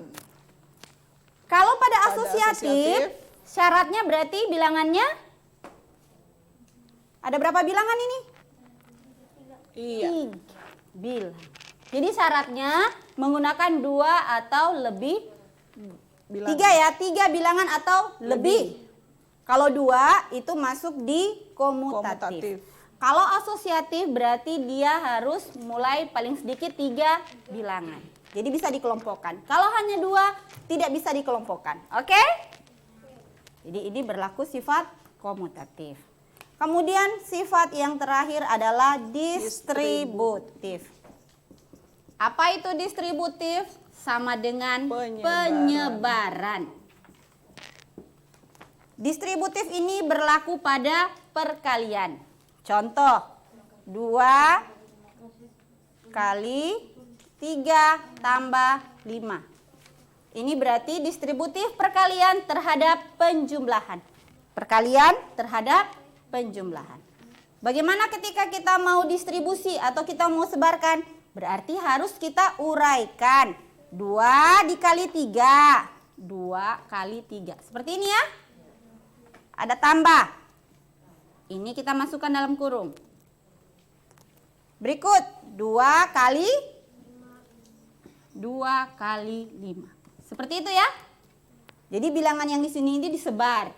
Kalau pada asosiatif, syaratnya berarti bilangannya ada berapa bilangan ini? Iya. 3 bilangan. Jadi syaratnya menggunakan 2 atau lebih. 3 ya, 3 bilangan atau lebih. Kalau 2 itu masuk di komutatif. Kalau asosiatif berarti dia harus mulai paling sedikit 3 bilangan. Jadi bisa dikelompokkan. Kalau hanya 2 tidak bisa dikelompokkan. Oke? Jadi ini berlaku sifat komutatif. Kemudian sifat yang terakhir adalah distributif. Apa itu distributif? Sama dengan penyebaran. Distributif ini berlaku pada perkalian. Contoh, 2 kali 3 tambah 5. Ini berarti distributif perkalian terhadap penjumlahan. Perkalian terhadap penjumlahan. Bagaimana ketika kita mau distribusi atau kita mau sebarkan? Berarti harus kita uraikan. 2 dikali 3. 2 kali 3. Seperti ini ya. Ada tambah. Ini kita masukkan dalam kurung. Berikut 2 kali 5. Seperti itu ya. Jadi bilangan yang di sini ini disebar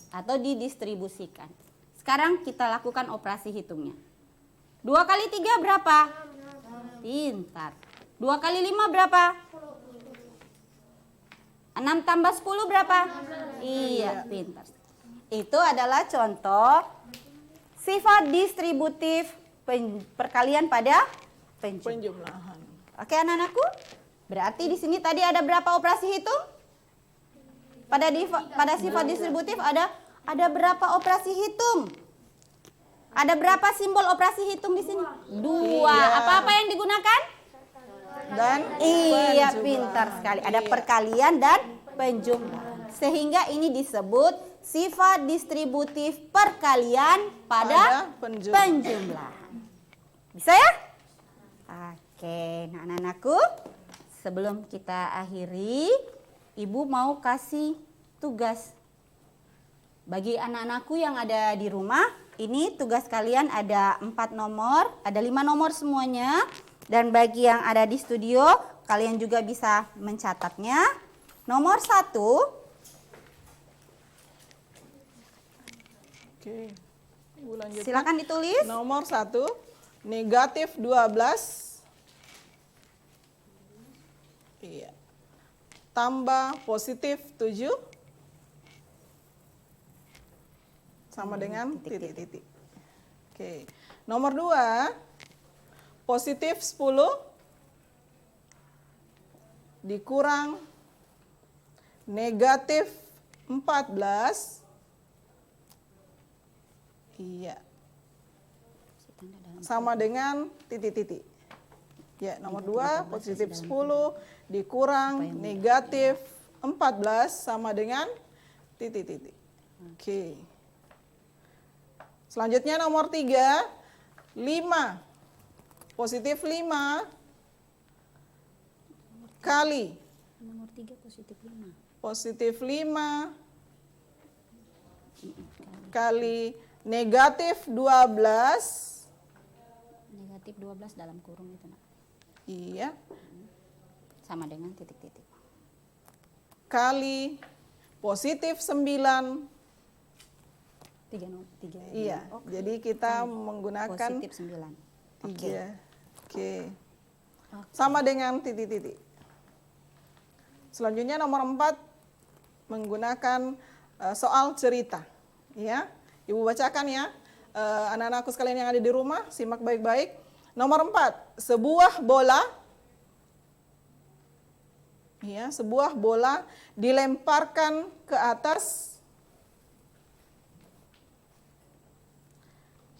atau didistribusikan. Sekarang kita lakukan operasi hitungnya. 2 kali 3 berapa? Pintar. 2 kali 5 berapa? 6 tambah 10 berapa? Iya, pintar. Itu adalah contoh sifat distributif perkalian pada penjumlahan. Oke anak-anakku? Berarti di sini tadi ada berapa operasi hitung? Pada sifat distributif ada berapa operasi hitung? Ada berapa simbol operasi hitung di sini? 2. Apa-apa yang digunakan? Dan iya, pintar sekali. Ada perkalian dan penjumlahan. Sehingga ini disebut sifat distributif perkalian pada penjumlahan. Bisa ya? Oke, nah anak-anakku, sebelum kita akhiri, Ibu mau kasih tugas bagi anak-anakku yang ada di rumah. ini tugas kalian ada 4 nomor, ada 5 nomor semuanya. Dan bagi yang ada di studio, kalian juga bisa mencatatnya. Nomor 1. Oke. Ibu lanjutkan. Silakan ditulis. Nomor 1, negatif 12. Iya. Tambah positif 7. Sama dengan titik-titik. Oke. Nomor 2, positif 10 dikurang negatif 14. Iya. Sama dengan titik-titik. Ya, nomor 2, positif 10 dikurang negatif 14 sama dengan titik-titik. Oke. Selanjutnya nomor 3, 5. Positif 5 kali Nomor 3 positif 5. positif 5 kali negatif 12. Negatif 12 dalam kurung itu, Nak. Iya. Sama dengan titik-titik. Kali positif 9. 3. Iya. Jadi kita menggunakan Positif 9. 3. Oke. Sama dengan titik-titik. Selanjutnya nomor 4 menggunakan soal cerita. Ya. Ibu bacakan ya. Anak-anakku sekalian yang ada di rumah, simak baik-baik. Nomor 4, sebuah bola. Ya, sebuah bola dilemparkan ke atas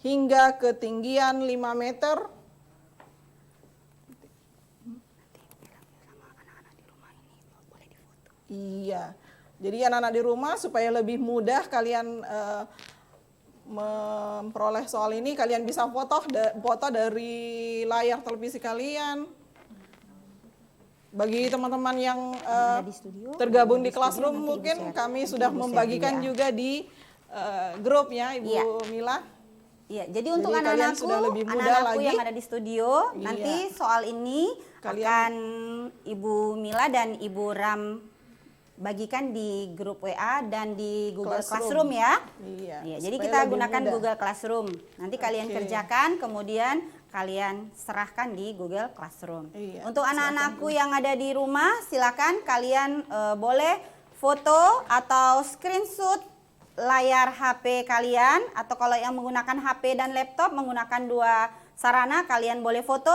hingga ketinggian 5 meter. Iya. Jadi anak-anak di rumah supaya lebih mudah kalian memperoleh soal ini, kalian bisa foto dari layar televisi kalian. Bagi teman-teman yang tergabung di Classroom, mungkin kami sudah membagikan juga di grup ya, Ibu Mila. Iya, jadi untuk kalian anak-anakku sudah lebih mudah lagi. yang ada di studio, Iya. nanti soal ini akan Ibu Mila dan Ibu Ram bagikan di grup WA dan di Google Classroom ya. Iya. Iya, jadi supaya kita lebih gunakan mudah. Google Classroom. Nanti kalian kerjakan, kemudian kalian serahkan di Google Classroom. Iya, Untuk anak-anakku yang ada di rumah, silakan kalian boleh foto atau screenshot layar HP kalian, atau kalau yang menggunakan HP dan laptop menggunakan 2 sarana, kalian boleh foto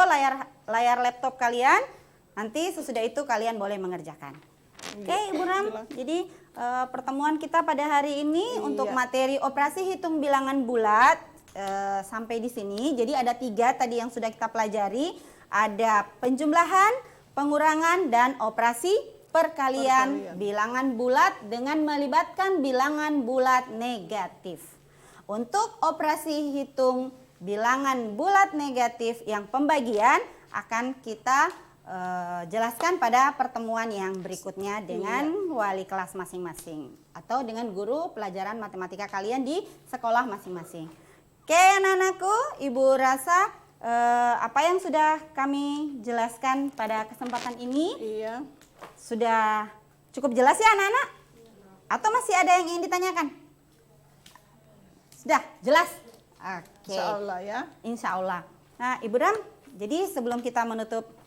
layar laptop kalian. Nanti sesudah itu kalian boleh mengerjakan. Oke, Ibu Ram. Jadi pertemuan kita pada hari ini untuk materi operasi hitung bilangan bulat sampai di sini. Jadi ada 3 tadi yang sudah kita pelajari. Ada penjumlahan, pengurangan, dan operasi perkalian bilangan bulat dengan melibatkan bilangan bulat negatif. Untuk operasi hitung bilangan bulat negatif yang pembagian akan kita jelaskan pada pertemuan yang berikutnya dengan wali kelas masing-masing atau dengan guru pelajaran matematika kalian di sekolah masing-masing. Oke anak-anakku, Ibu rasa apa yang sudah kami jelaskan pada kesempatan ini sudah cukup jelas ya anak-anak? Atau masih ada yang ingin ditanyakan? Sudah jelas? Oke. Insya Allah ya. Insya Allah. Nah Ibu Ram, jadi sebelum kita menutup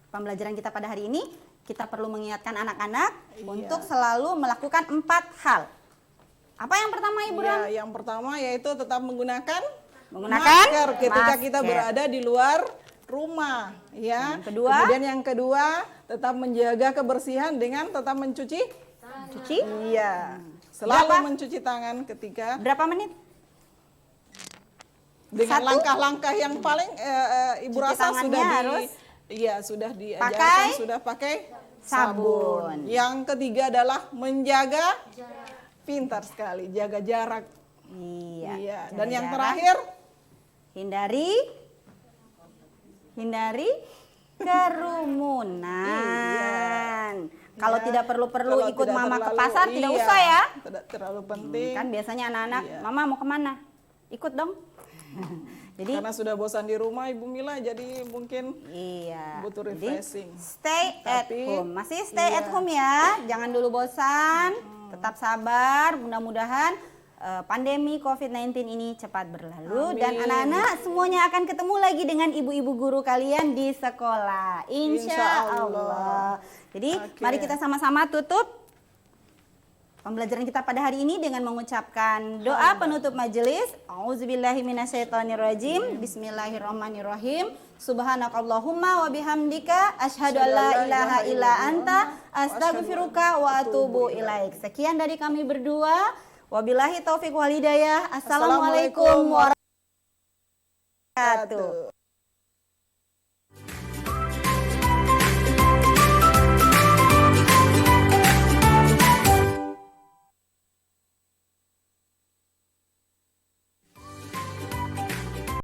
pembelajaran kita pada hari ini, kita perlu mengingatkan anak-anak untuk selalu melakukan 4 hal. Apa yang pertama Ibu Ram? Yang pertama yaitu tetap menggunakan masker ketika kita berada di luar rumah, ya. Yang kedua? Kemudian yang kedua, tetap menjaga kebersihan dengan tetap mencuci. Iya. Selalu mencuci tangan ketika. Berapa menit? Dengan langkah-langkah yang paling Ibu rasa sudah diajarkan, sudah pakai sabun. Yang ketiga adalah menjaga, pintar sekali, jaga jarak. Iya. Dan yang terakhir, hindari kerumunan. Kalau tidak perlu ikut mama ke pasar, tidak usah ya. Tidak terlalu penting. Kan biasanya anak-anak, mama mau kemana? ikut dong. Jadi Karena sudah bosan di rumah Ibu Mila, jadi mungkin iya. butuh Jadi, refreshing. stay at Tapi, home. Masih stay iya. at home ya. Jangan dulu bosan. Tetap sabar. Mudah-mudahan pandemi COVID-19 ini cepat berlalu. Amin. Dan anak-anak semuanya akan ketemu lagi dengan ibu-ibu guru kalian di sekolah. Insya Insya Allah. Allah. Jadi Oke. mari kita sama-sama tutup pembelajaran kita pada hari ini dengan mengucapkan doa penutup majelis. Auzubillahi minasyaitonirrajim. Bismillahirrahmanirrahim. Subhanakallahumma wa bihamdika asyhadu an la ilaha illa anta astaghfiruka wa atubu ilaik. Sekian dari kami berdua. Wabillahi taufik wal hidayah. Assalamualaikum warahmatullahi wabarakatuh.